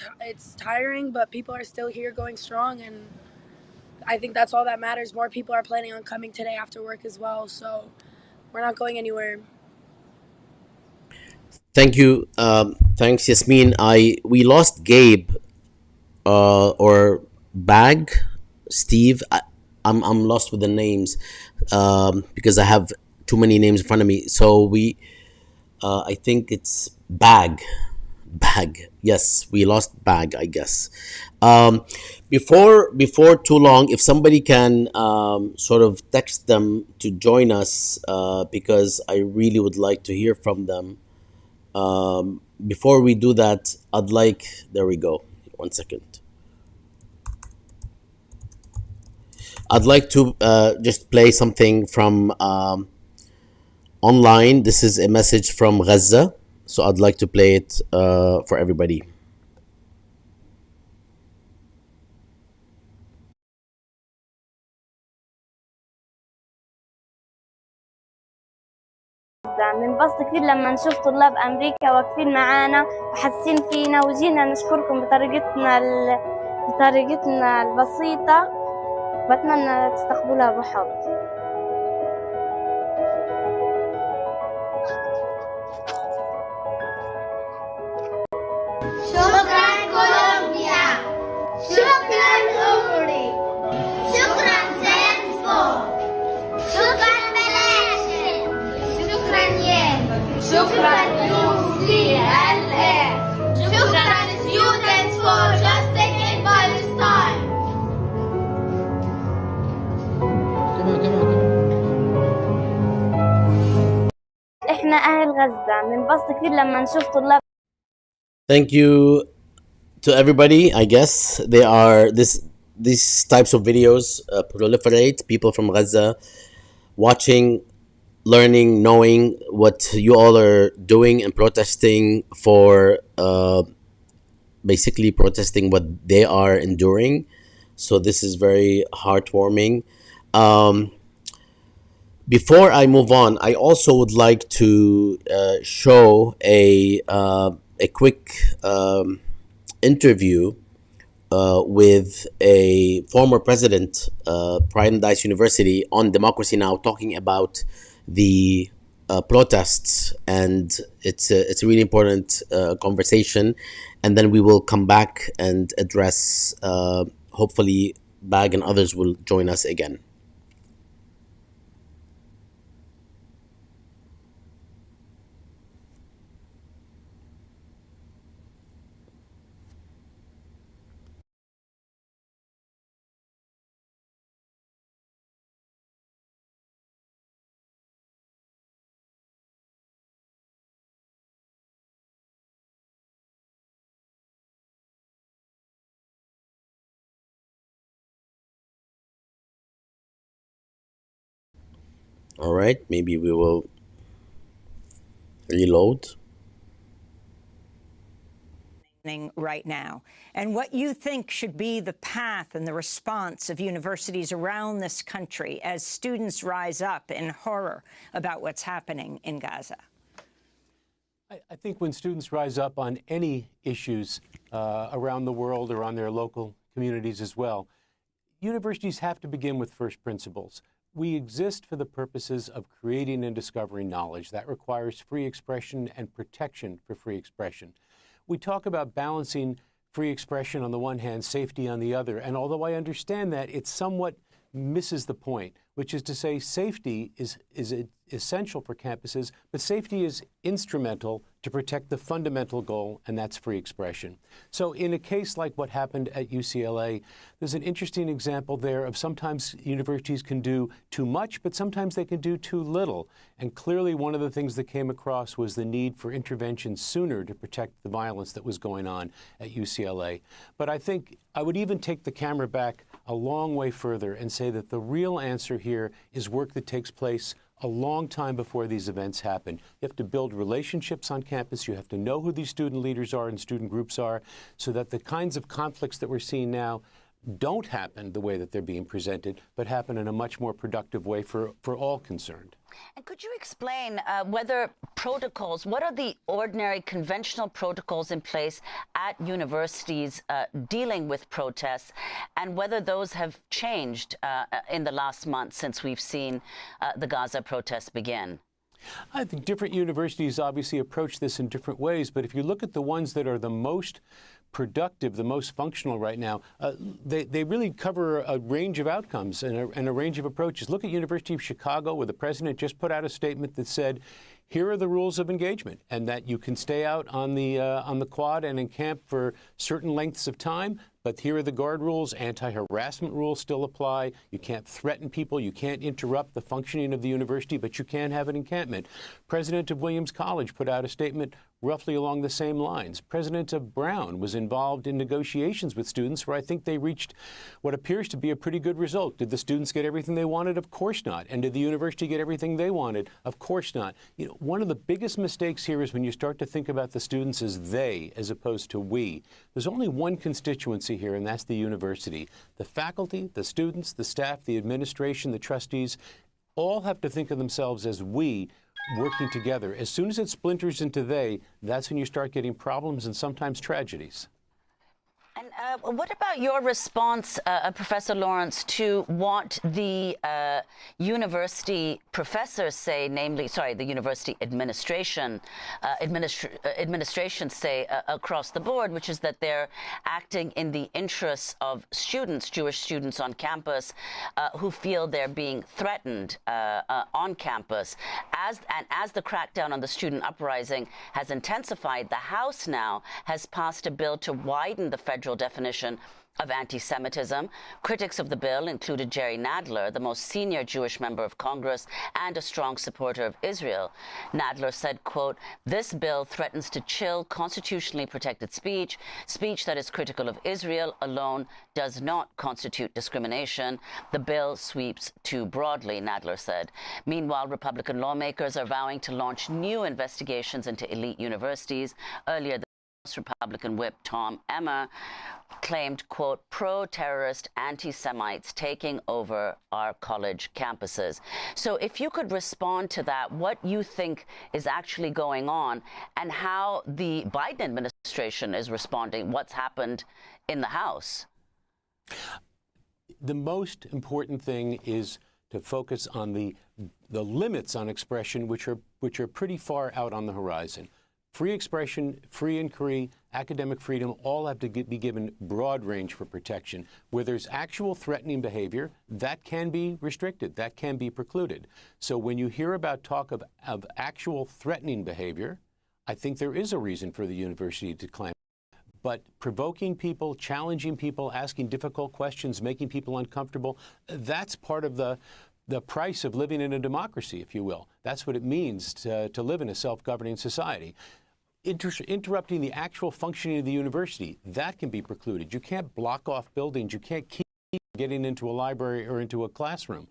tiring, but people are still here going strong, and I think that's all that matters. More people are planning on coming today after work as well, so we're not going anywhere. Thank you. Thanks, Yasmin. We lost Gabe, or Bag, Steve. I'm lost with the names, because I have too many names in front of me. So I think it's Bag, Bag. Yes, we lost Bag, I guess. Um, before too long, if somebody can sort of text them to join us, because I really would like to hear from them. Before we do that, I'd like. There we go. 1 second. I'd like to just play something from online. This is a message from Gaza, so I'd like to play it for everybody. بنبسط كتير لما نشوف طلاب أمريكا واقفين معانا وحاسين فينا وجينا نشكركم بطريقتنا البسيطة. بتمنى تستقبلوها بحب. شكرا كولومبيا، شكرا أوروي، شكرا سينسكو، شكرا بلاشن، شكرا ين، شكرا UCLA، شكرا Students for Justice in Palestine. احنا أهل غزة بنبسط كتير لما نشوف طلاب. Thank you to everybody. I guess they are these types of videos proliferate. People from Gaza watching, learning, knowing what you all are doing and protesting for. Basically protesting what they are enduring. So this is very heartwarming. Before I move on, I also would like to show a quick interview with a former president, Brandeis University, on Democracy Now!, talking about the protests, and it's a really important conversation. And then we will come back and address. Hopefully, Bag and others will join us again. All right, maybe we will reload. Right now, and what you think should be the path and the response of universities around this country as students rise up in horror about what's happening in Gaza. I think when students rise up on any issues around the world or on their local communities as well, universities have to begin with first principles. We exist for the purposes of creating and discovering knowledge. That requires free expression and protection for free expression. We talk about balancing free expression on the one hand, safety on the other. And although I understand that, it somewhat misses the point, which is to say safety is essential for campuses, but safety is instrumental to protect the fundamental goal, and that's free expression. So in a case like what happened at UCLA, there's an interesting example there of sometimes universities can do too much, but sometimes they can do too little. And clearly one of the things that came across was the need for intervention sooner to protect the violence that was going on at UCLA. But I think I would even take the camera back a long way further and say that the real answer here is work that takes place a long time before these events happen. You have to build relationships on campus. You have to know who these student leaders are and student groups are so that the kinds of conflicts that we're seeing now don't happen the way that they're being presented, but happen in a much more productive way for all concerned. And could you explain whether protocols, what are the ordinary conventional protocols in place at universities dealing with protests, and whether those have changed in the last month since we've seen the Gaza protests begin? I think different universities obviously approach this in different ways, but if you look at the ones that are the most productive, the most functional right now, they really cover a range of outcomes and a range of approaches. Look at University of Chicago, where the president just put out a statement that said, here are the rules of engagement, and that you can stay out on the quad and encamp for certain lengths of time. But here are the guard rules. Anti-harassment rules still apply. You can't threaten people. You can't interrupt the functioning of the university, but you can have an encampment. President of Williams College put out a statement roughly along the same lines. President of Brown was involved in negotiations with students where I think they reached what appears to be a pretty good result. Did the students get everything they wanted? Of course not. And did the university get everything they wanted? Of course not. You know, one of the biggest mistakes here is when you start to think about the students as they as opposed to we. There's only one constituency here, and that's the university. The faculty, the students, the staff, the administration, the trustees all have to think of themselves as we working together. As soon as it splinters into they, that's when you start getting problems and sometimes tragedies. And what about your response, Professor Lawrence, to what the university professors say, namely, sorry, the university administration say across the board, which is that they're acting in the interests of students, Jewish students on campus, who feel they're being threatened on campus. As the crackdown on the student uprising has intensified, the House now has passed a bill to widen the federal definition of anti-Semitism. Critics of the bill included Jerry Nadler, the most senior Jewish member of Congress and a strong supporter of Israel. Nadler said, quote, "This bill threatens to chill constitutionally protected speech. Speech that is critical of Israel alone does not constitute discrimination. The bill sweeps too broadly," Nadler said. Meanwhile, Republican lawmakers are vowing to launch new investigations into elite universities. Earlier, Republican whip Tom Emmer claimed, quote, "pro-terrorist anti-Semites taking over our college campuses." So if you could respond to that, what you think is actually going on and how the Biden administration is responding, what's happened in the House? The most important thing is to focus on the limits on expression, which are pretty far out on the horizon. Free expression, free inquiry, academic freedom all have to be given broad range for protection. Where there's actual threatening behavior, that can be restricted, that can be precluded. So when you hear about talk of actual threatening behavior, I think there is a reason for the university to clamp. But provoking people, challenging people, asking difficult questions, making people uncomfortable, that's part of the price of living in a democracy, if you will. That's what it means to live in a self-governing society. Interrupting the actual functioning of the university, that can be precluded. You can't block off buildings. You can't keep getting into a library or into a classroom.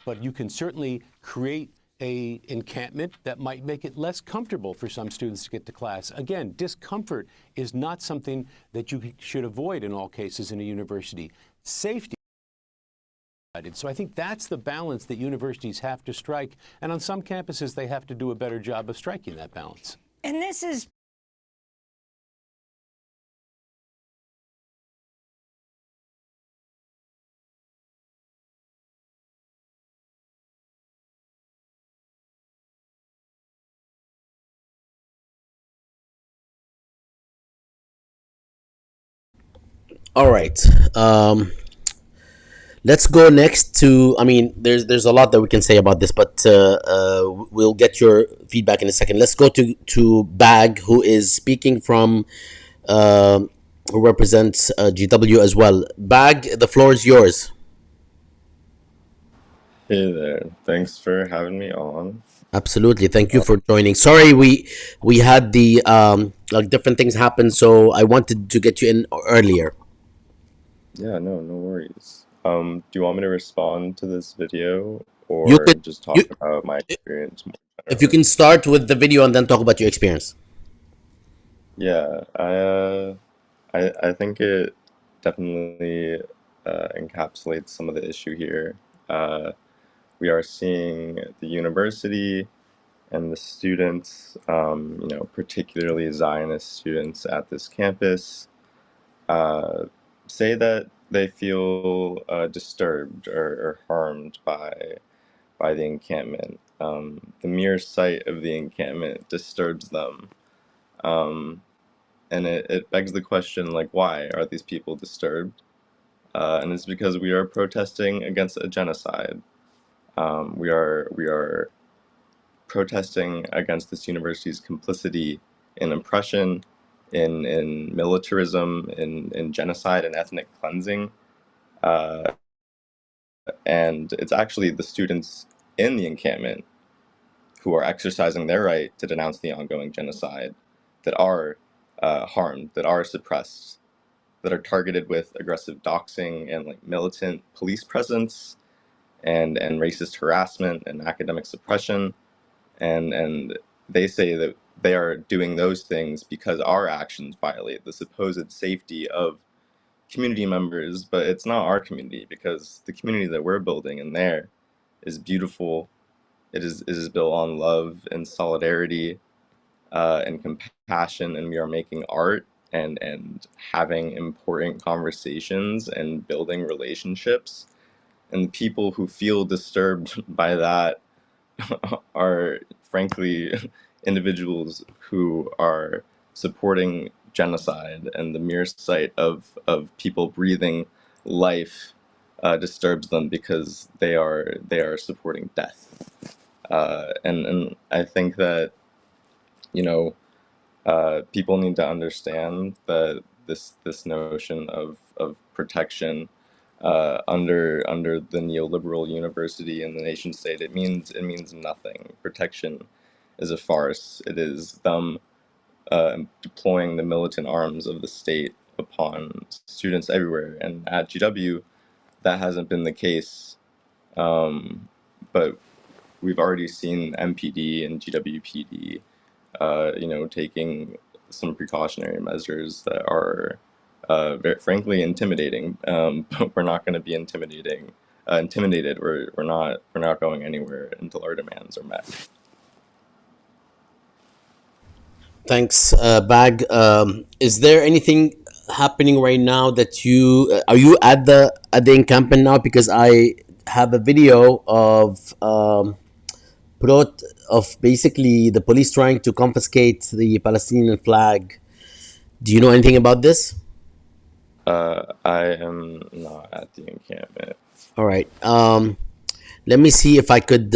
But you can certainly create an encampment that might make it less comfortable for some students to get to class. Again, discomfort is not something that you should avoid in all cases in a university. Safety. So I think that's the balance that universities have to strike. And on some campuses, they have to do a better job of striking that balance. And this is All right. Let's go next to. I mean, there's a lot that we can say about this, but we'll get your feedback in a second. Let's go to Bag, who is speaking from, who represents GW as well. Bag, the floor is yours. Hey there. Thanks for having me on. Absolutely. Thank you for joining. Sorry, we had the like different things happen, so I wanted to get you in earlier. Yeah, no worries. Do you want me to respond to this video You or could just you talk about my experience more if you generally? can start with the video and then talk about your experience. Yeah, I think it definitely encapsulates some of the issue here. We are seeing the university and the students, particularly Zionist students at this campus, uh, say that they feel disturbed or harmed by by the encampment. The mere sight of the encampment disturbs them. And it begs the question, like, why are these people disturbed? And it's because we are protesting against a genocide. We are protesting against this university's complicity in oppression, in militarism, in genocide and ethnic cleansing. And it's actually the students in the encampment who are exercising their right to denounce the ongoing genocide that are harmed, that are suppressed, that are targeted with aggressive doxing and like militant police presence and racist harassment and academic suppression. And they say that they are doing those things because our actions violate the supposed safety of community members, but it's not our community, because the community that we're building in there is beautiful. It is built on love and solidarity and compassion, and we are making art and having important conversations and building relationships. And people who feel disturbed by that are frankly individuals who are supporting genocide, and the mere sight of people breathing life disturbs them because they are supporting death. And I think that, you know, people need to understand that this notion of protection under the neoliberal university and the nation state, it means nothing. Protection is a farce. It is them deploying the militant arms of the state upon students everywhere. And at GW, that hasn't been the case. But we've already seen MPD and GWPD, taking some precautionary measures that are very frankly intimidating. But we're not going to be intimidated. We're not going anywhere until our demands are met. Thanks, Bag. Is there anything happening right now that you are you at the encampment now? Because I have a video of of basically the police trying to confiscate the Palestinian flag. Do you know anything about this? I am not at the encampment. All right. Let me see if I could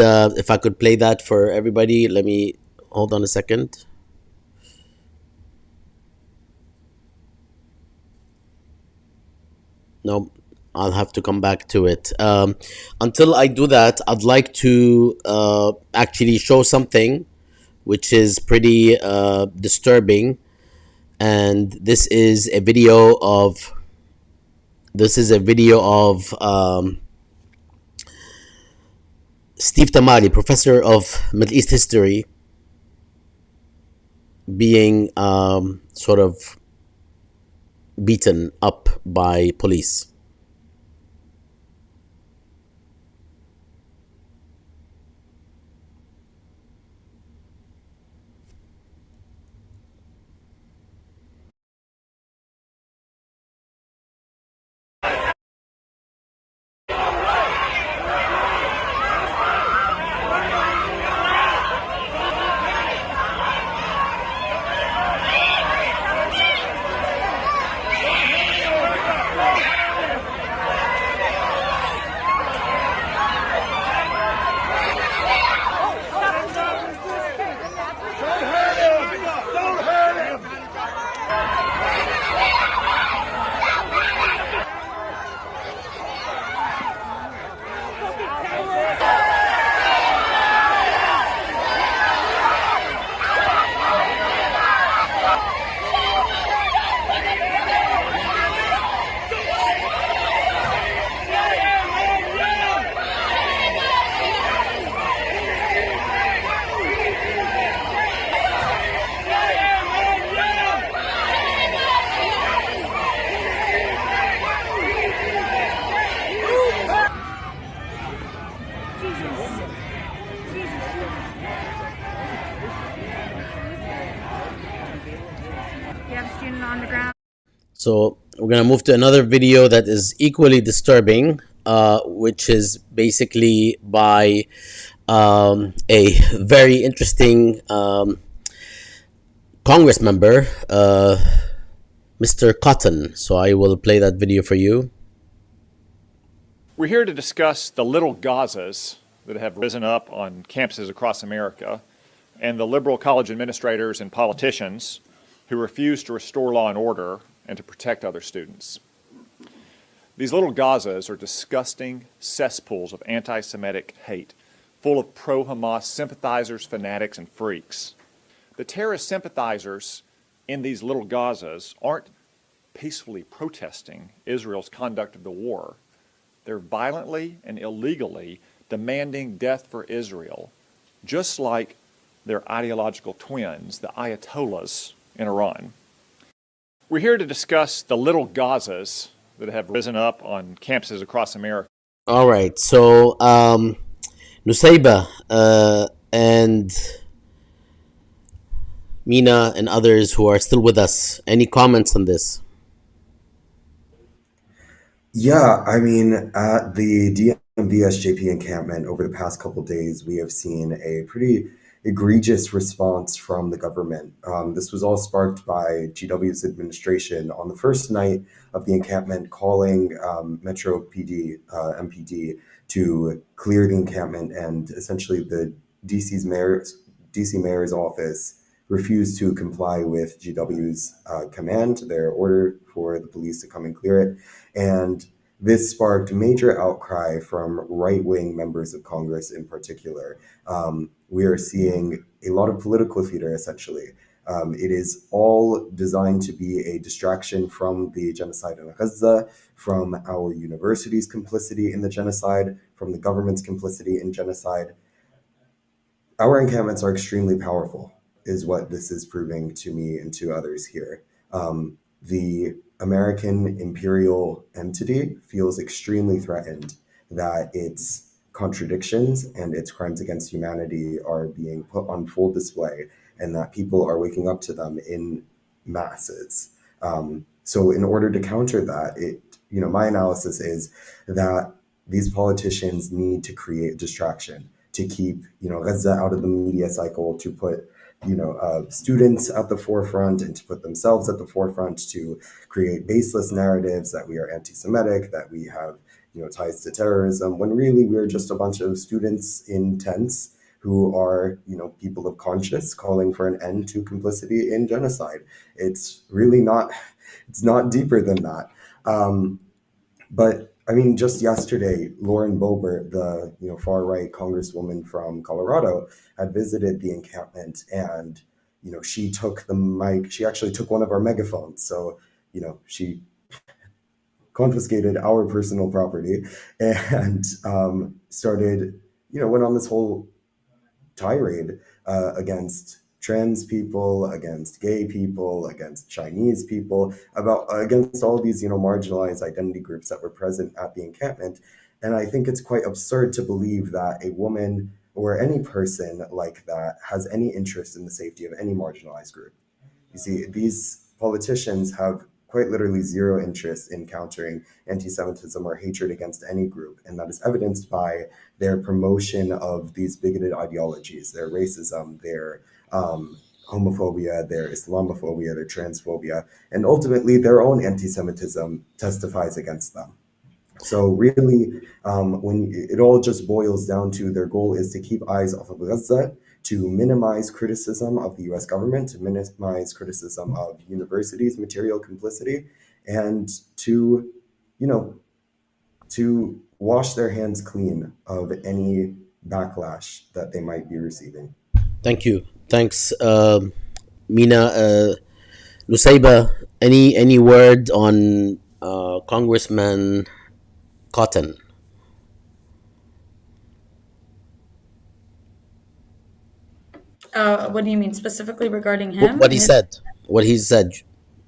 play that for everybody. Let me hold on a second. No, I'll have to come back to it. Until I do that, I'd like to actually show something which is pretty disturbing, and this is a video of Steve Tamari, professor of Middle East history, being sort of beaten up by police. So we're gonna move to another video that is equally disturbing. which is basically by a very interesting Congress member, Mr. Cotton. So I will play that video for you. We're here to discuss the little Gazas that have risen up on campuses across America and the liberal college administrators and politicians who refuse to restore law and order and to protect other students. These little Gazas are disgusting cesspools of anti-Semitic hate, full of pro-Hamas sympathizers, fanatics, and freaks. The terrorist sympathizers in these little Gazas aren't peacefully protesting Israel's conduct of the war. They're violently and illegally demanding death for Israel, just like their ideological twins, the Ayatollahs in Iran. We're here to discuss the little Gazas that have risen up on campuses across America. All right. So, Nusayba and Mina and others who are still with us, any comments on this? Yeah, I mean, at the DMV SJP encampment over the past couple days, we have seen a pretty egregious response from the government. This was all sparked by GW's administration on the first night of the encampment, calling Metro PD, MPD, to clear the encampment, and essentially the DC mayor's office refused to comply with GW's command, their order for the police to come and clear it. And this sparked major outcry from right-wing members of Congress in particular. We are seeing a lot of political theater, essentially. It is all designed to be a distraction from the genocide in Gaza, from our university's complicity in the genocide, from the government's complicity in genocide. Our encampments are extremely powerful, is what this is proving to me and to others here. The American imperial entity feels extremely threatened that its contradictions and its crimes against humanity are being put on full display, and that people are waking up to them in masses. So in order to counter that, my analysis is that these politicians need to create distraction to keep, Gaza out of the media cycle, to put students at the forefront and to put themselves at the forefront, to create baseless narratives that we are anti-Semitic, that we have, ties to terrorism, when really we're just a bunch of students in tents who are, people of conscience calling for an end to complicity in genocide. It's really not, it's not deeper than that. But I mean, just yesterday, Lauren Boebert, the far-right congresswoman from Colorado, had visited the encampment, and she took the mic. She actually took one of our megaphones. So she confiscated our personal property and started went on this whole tirade against trans people, against gay people, against Chinese people, against all these marginalized identity groups that were present at the encampment. And I think it's quite absurd to believe that a woman or any person like that has any interest in the safety of any marginalized group. You see, these politicians have quite literally zero interest in countering anti-Semitism or hatred against any group, and that is evidenced by their promotion of these bigoted ideologies, their racism, their homophobia, their Islamophobia, their transphobia, and ultimately their own anti-Semitism testifies against them. So really, when it all just boils down to their goal is to keep eyes off of Gaza, to minimize criticism of the US government, to minimize criticism of universities' material complicity, and to wash their hands clean of any backlash that they might be receiving. Thank you. Thanks, Mina. Nusayba, any word on Congressman Cotton? What do you mean specifically regarding him? What he said. What he said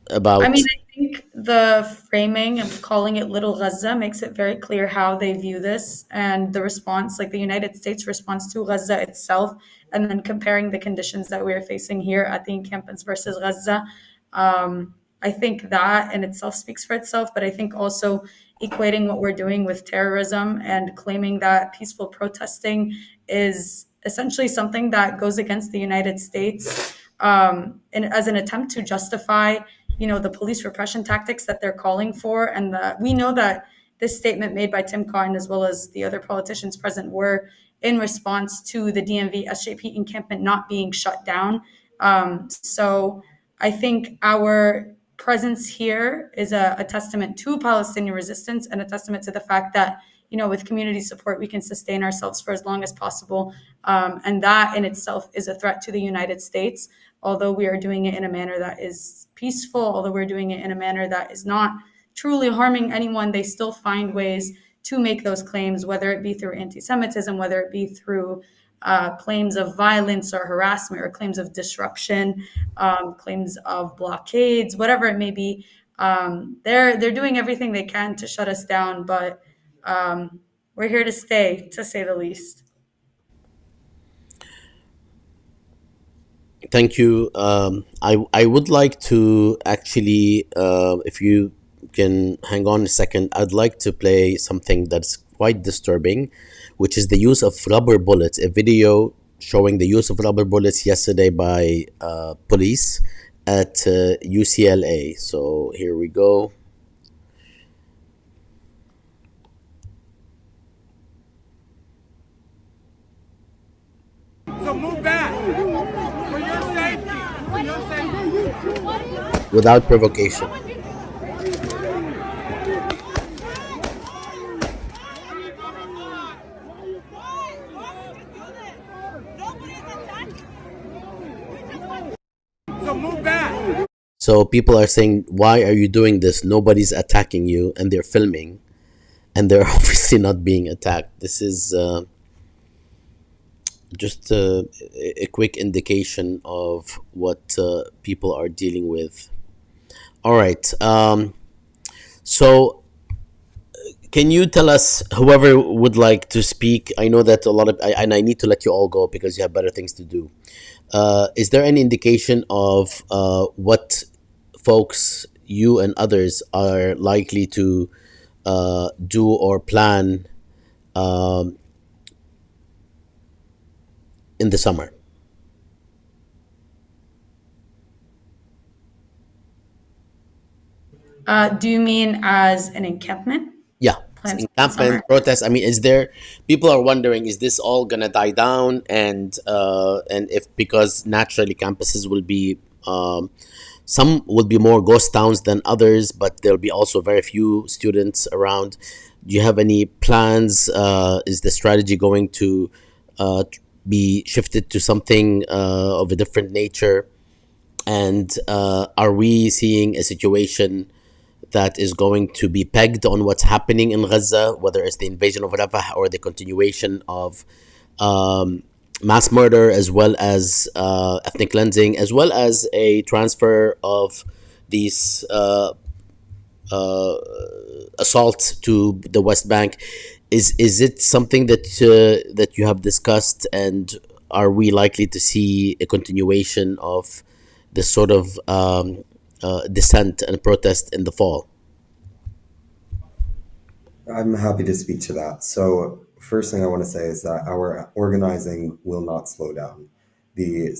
about. I mean, I think the framing of calling it Little Gaza makes it very clear how they view this, and the response, like the United States response to Gaza itself, and then comparing the conditions that we are facing here at the encampments versus Gaza. I think that in itself speaks for itself, but I think also equating what we're doing with terrorism and claiming that peaceful protesting is essentially something that goes against the United States, and as an attempt to justify, the police repression tactics that they're calling for. And we know that this statement made by Tim Cotton, as well as the other politicians present, were in response to the DMV SJP encampment not being shut down. So I think our presence here is a testament to Palestinian resistance and a testament to the fact that, with community support, we can sustain ourselves for as long as possible. And that in itself is a threat to the United States, although we are doing it in a manner that is peaceful, although we're doing it in a manner that is not truly harming anyone. They still find ways to make those claims, whether it be through anti-Semitism, whether it be through claims of violence or harassment, or claims of disruption, claims of blockades, whatever it may be. They're doing everything they can to shut us down, but we're here to stay, to say the least. Thank you. I would like to actually, if you can hang on a second, I'd like to play something that's quite disturbing, which is the use of rubber bullets. A video showing the use of rubber bullets yesterday by police at UCLA. So here we go. So move back for your safety. For your safety. Without provocation. So move back. So people are saying, why are you doing this? Nobody's attacking you, and they're filming, and they're obviously not being attacked. This is just a quick indication of what people are dealing with. All right. So can you tell us, whoever would like to speak, I know that a lot of, and I need to let you all go because you have better things to do. Is there any indication of what folks, you and others, are likely to do or plan in the summer? Do you mean as an encampment? Yeah, Plans for the encampment, summer? protests. I mean, is there, people are wondering, is this all gonna die down? And if, because naturally campuses will be, some will be more ghost towns than others, but there'll be also very few students around. Do you have any plans? Is the strategy going to be shifted to something of a different nature? And are we seeing a situation that is going to be pegged on what's happening in Gaza, whether it's the invasion of Rafah or the continuation of mass murder, as well as ethnic cleansing, as well as a transfer of these assault to the West Bank? Is it something that that you have discussed, and are we likely to see a continuation of this sort of dissent and protest in the fall? I'm happy to speak to that. So, first thing I want to say is that our organizing will not slow down. The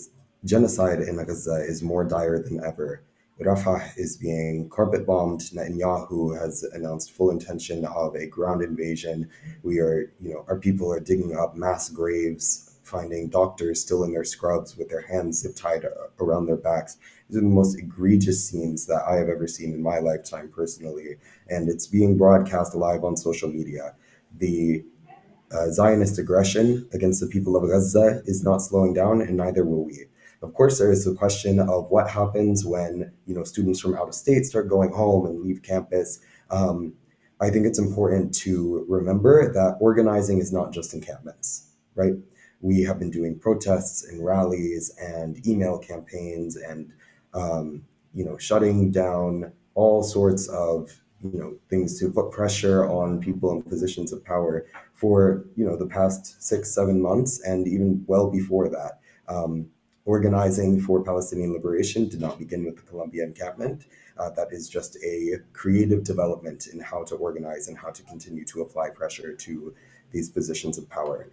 genocide in Gaza is more dire than ever. Rafah is being carpet bombed. Netanyahu has announced full intention of a ground invasion. Our people are digging up mass graves, finding doctors still in their scrubs with their hands zip tied around their backs. These are the most egregious scenes that I have ever seen in my lifetime personally, and it's being broadcast live on social media. The Zionist aggression against the people of Gaza is not slowing down, and neither will we. Of course, there is the question of what happens when students from out of state start going home and leave campus. I think it's important to remember that organizing is not just encampments, right? We have been doing protests and rallies and email campaigns and shutting down all sorts of things to put pressure on people in positions of power for the past 6-7 months, and even well before that. Organizing for Palestinian liberation did not begin with the Columbia encampment. That is just a creative development in how to organize and how to continue to apply pressure to these positions of power.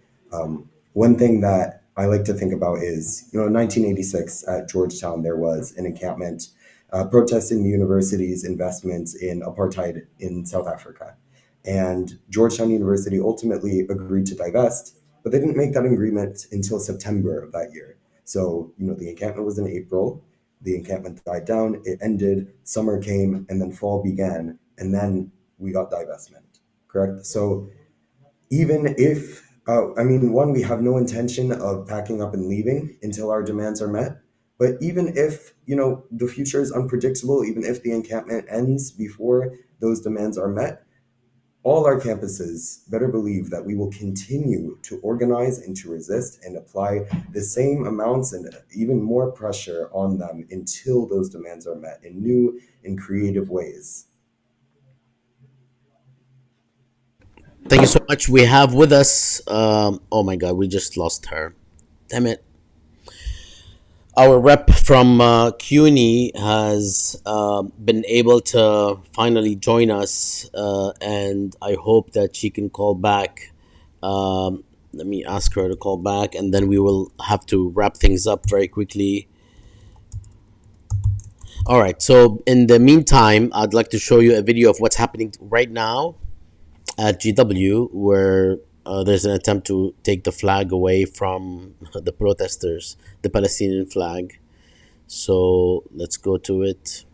One thing that I like to think about is, in 1986 at Georgetown, there was an encampment protesting the university's investments in apartheid in South Africa. And Georgetown University ultimately agreed to divest, but they didn't make that agreement until September of that year. So, the encampment was in April, the encampment died down, it ended, summer came, and then fall began, and then we got divestment, correct? So even if, one, we have no intention of packing up and leaving until our demands are met. But even if, the future is unpredictable, even if the encampment ends before those demands are met, all our campuses better believe that we will continue to organize and to resist and apply the same amounts and even more pressure on them until those demands are met in new and creative ways. Thank you so much. We have with us, oh my God, we just lost her. Damn it. Our rep from CUNY has been able to finally join us, and I hope that she can call back. Let me ask her to call back, and then we will have to wrap things up very quickly. All right, so in the meantime, I'd like to show you a video of what's happening right now at GW, where there's an attempt to take the flag away from the protesters, the Palestinian flag. So let's go to it.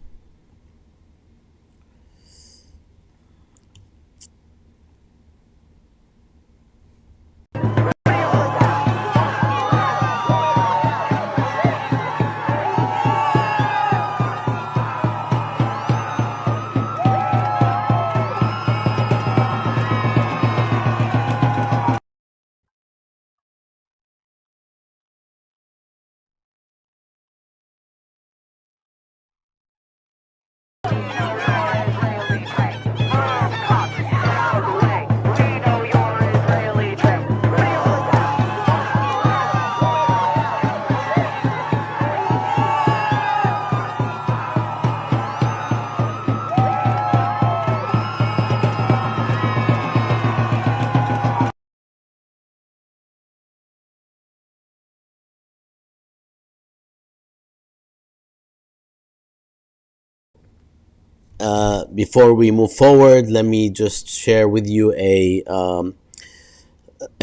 Before we move forward, let me just share with you a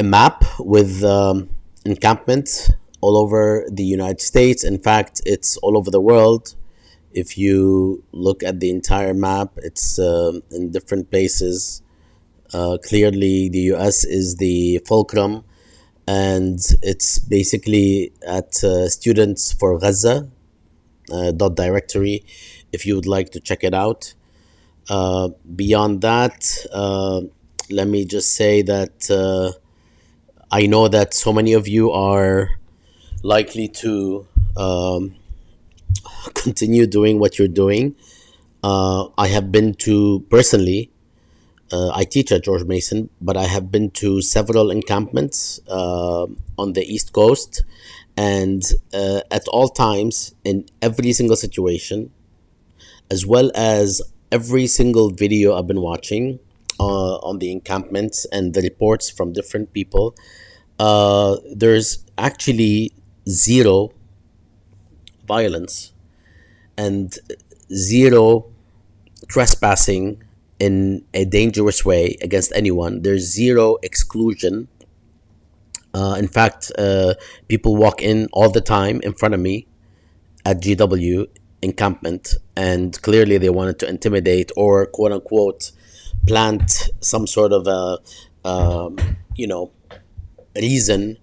map with encampments all over the United States. In fact, it's all over the world. If you look at the entire map, it's in different places. Clearly, the US is the fulcrum, and it's basically at Students for Gaza .directory if you would like to check it out. Beyond that, let me just say that I know that so many of you are likely to continue doing what you're doing. I have been to, personally, I teach at George Mason, but I have been to several encampments on the East Coast, and at all times, in every single situation, as well as every single video I've been watching on the encampments and the reports from different people, there's actually zero violence and zero trespassing in a dangerous way against anyone. There's zero exclusion. In fact, people walk in all the time in front of me at GW encampment, and clearly they wanted to intimidate or quote unquote plant some sort of a reason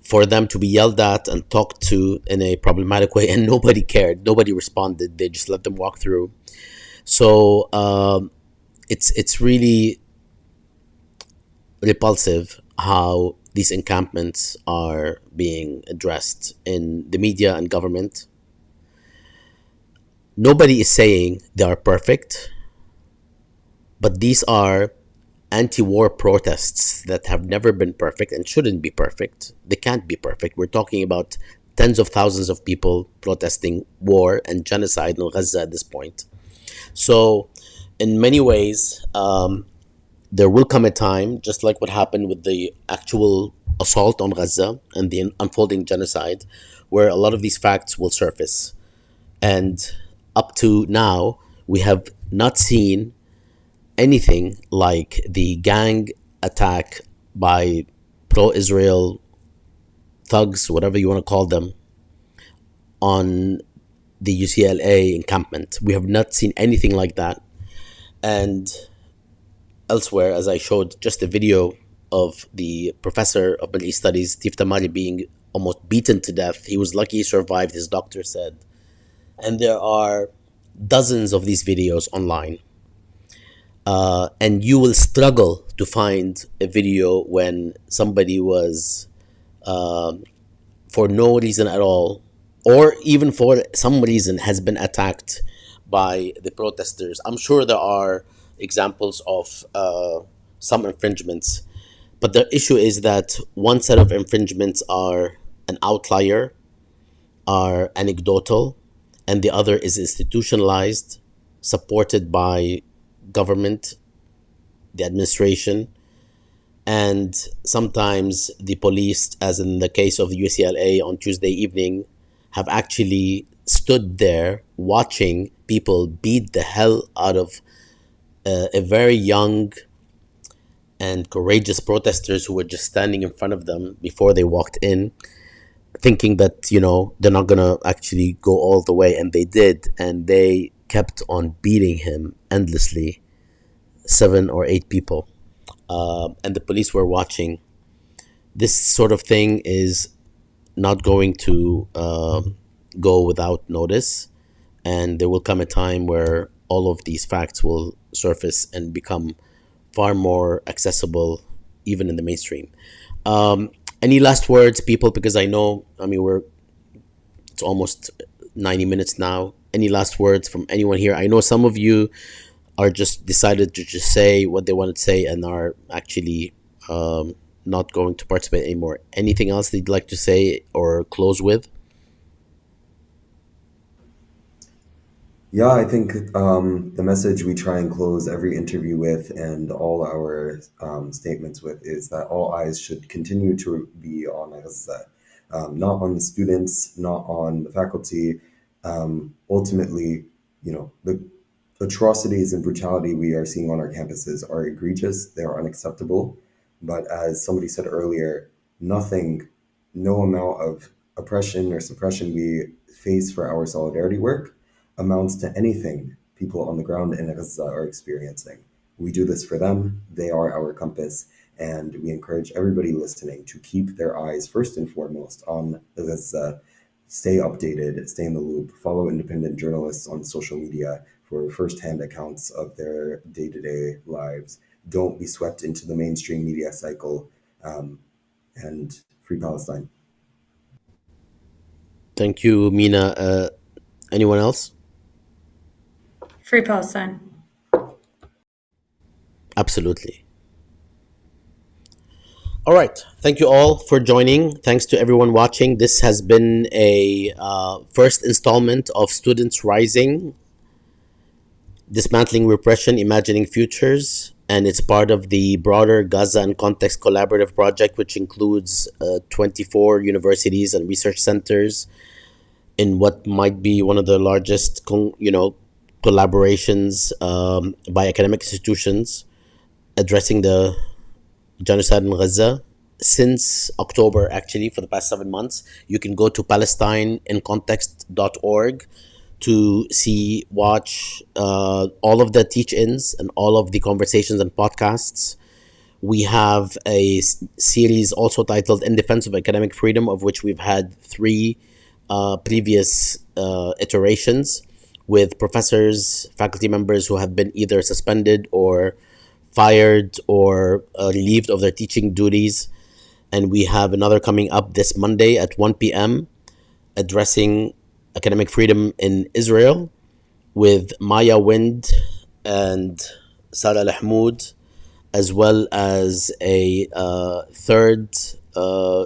for them to be yelled at and talked to in a problematic way, and nobody cared, nobody responded, they just let them walk through. So it's really repulsive how these encampments are being addressed in the media and government. Nobody is saying they are perfect, but these are anti-war protests that have never been perfect and shouldn't be perfect. They can't be perfect. We're talking about tens of thousands of people protesting war and genocide in Gaza at this point. So, in many ways, there will come a time, just like what happened with the actual assault on Gaza and the unfolding genocide, where a lot of these facts will surface. And up to now, we have not seen anything like the gang attack by pro-Israel thugs, whatever you want to call them, on the UCLA encampment. We have not seen anything like that. And elsewhere, as I showed just a video of the professor of Middle East Studies, Steve Tamari, being almost beaten to death. He was lucky he survived, his doctor said. And there are dozens of these videos online. And you will struggle to find a video when somebody was, for no reason at all, or even for some reason, has been attacked by the protesters. I'm sure there are examples of some infringements, but the issue is that one set of infringements are an outlier, are anecdotal, and the other is institutionalized, supported by government, the administration, and sometimes the police, as in the case of the UCLA on Tuesday evening, have actually stood there watching people beat the hell out of a very young and courageous protesters who were just standing in front of them before they walked in, thinking that, you know, they're not going to actually go all the way. And they did. And they kept on beating him endlessly, 7 or 8 people. And the police were watching. This sort of thing is not going to go without notice. And there will come a time where all of these facts will surface and become far more accessible, even in the mainstream. Any last words, people? Because I know, it's almost 90 minutes now. Any last words from anyone here? I know some of you are just decided to just say what they want to say and are actually not going to participate anymore. Anything else they'd like to say or close with? Yeah, I think the message we try and close every interview with and all our statements with is that all eyes should continue to be on Gaza, not on the students, not on the faculty. Ultimately, the atrocities and brutality we are seeing on our campuses are egregious, they are unacceptable. But as somebody said earlier, no amount of oppression or suppression we face for our solidarity work amounts to anything people on the ground in Gaza are experiencing. We do this for them, they are our compass, and we encourage everybody listening to keep their eyes first and foremost on Gaza, stay updated, stay in the loop, follow independent journalists on social media for first-hand accounts of their day-to-day lives. Don't be swept into the mainstream media cycle, and free Palestine. Thank you, Mina. Anyone else? Free Palestine. Absolutely. All right. Thank you all for joining. Thanks to everyone watching. This has been a first installment of Students Rising, Dismantling Repression, Imagining Futures. And it's part of the broader Gaza and Context Collaborative Project, which includes 24 universities and research centers in what might be one of the largest, collaborations by academic institutions addressing the genocide in Gaza since October, actually, for the past 7 months. You can go to palestineincontext.org to watch all of the teach-ins and all of the conversations and podcasts. We have a series also titled In Defense of Academic Freedom, of which we've had 3 previous iterations with professors, faculty members who have been either suspended or fired or relieved of their teaching duties. And we have another coming up this Monday at 1 p.m. addressing academic freedom in Israel with Maya Wind and Sarah Lahmoud, as well as a third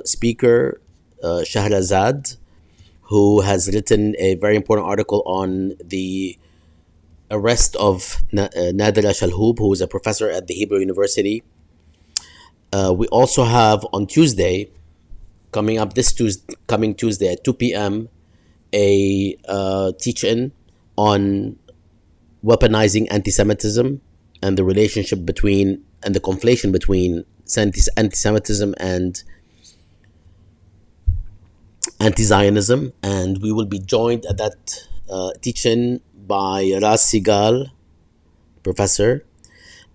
speaker, Shahrazad, who has written a very important article on the arrest of Nadira Shalhoub, who is a professor at the Hebrew University. We also have on Tuesday, coming Tuesday at 2 p.m., a teach-in on weaponizing anti-Semitism and the relationship between and the conflation between anti-Semitism and anti-Zionism. And we will be joined at that teach-in by Ras Sigal, professor.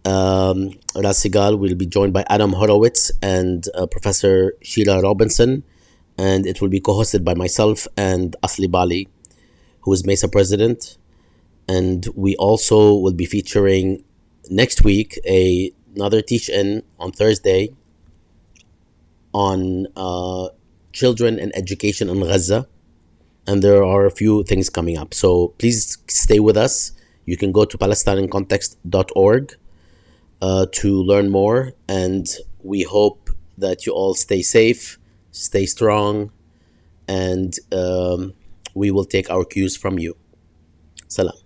Ras Sigal will be joined by Adam Horowitz and Professor Sheila Robinson, and it will be co-hosted by myself and Asli Bali, who is MESA president. And we also will be featuring next week another teach-in on Thursday on children and education in Gaza. And there are a few things coming up. So please stay with us. You can go to PalestinianContext.org to learn more. And we hope that you all stay safe, stay strong, and we will take our cues from you. Salam.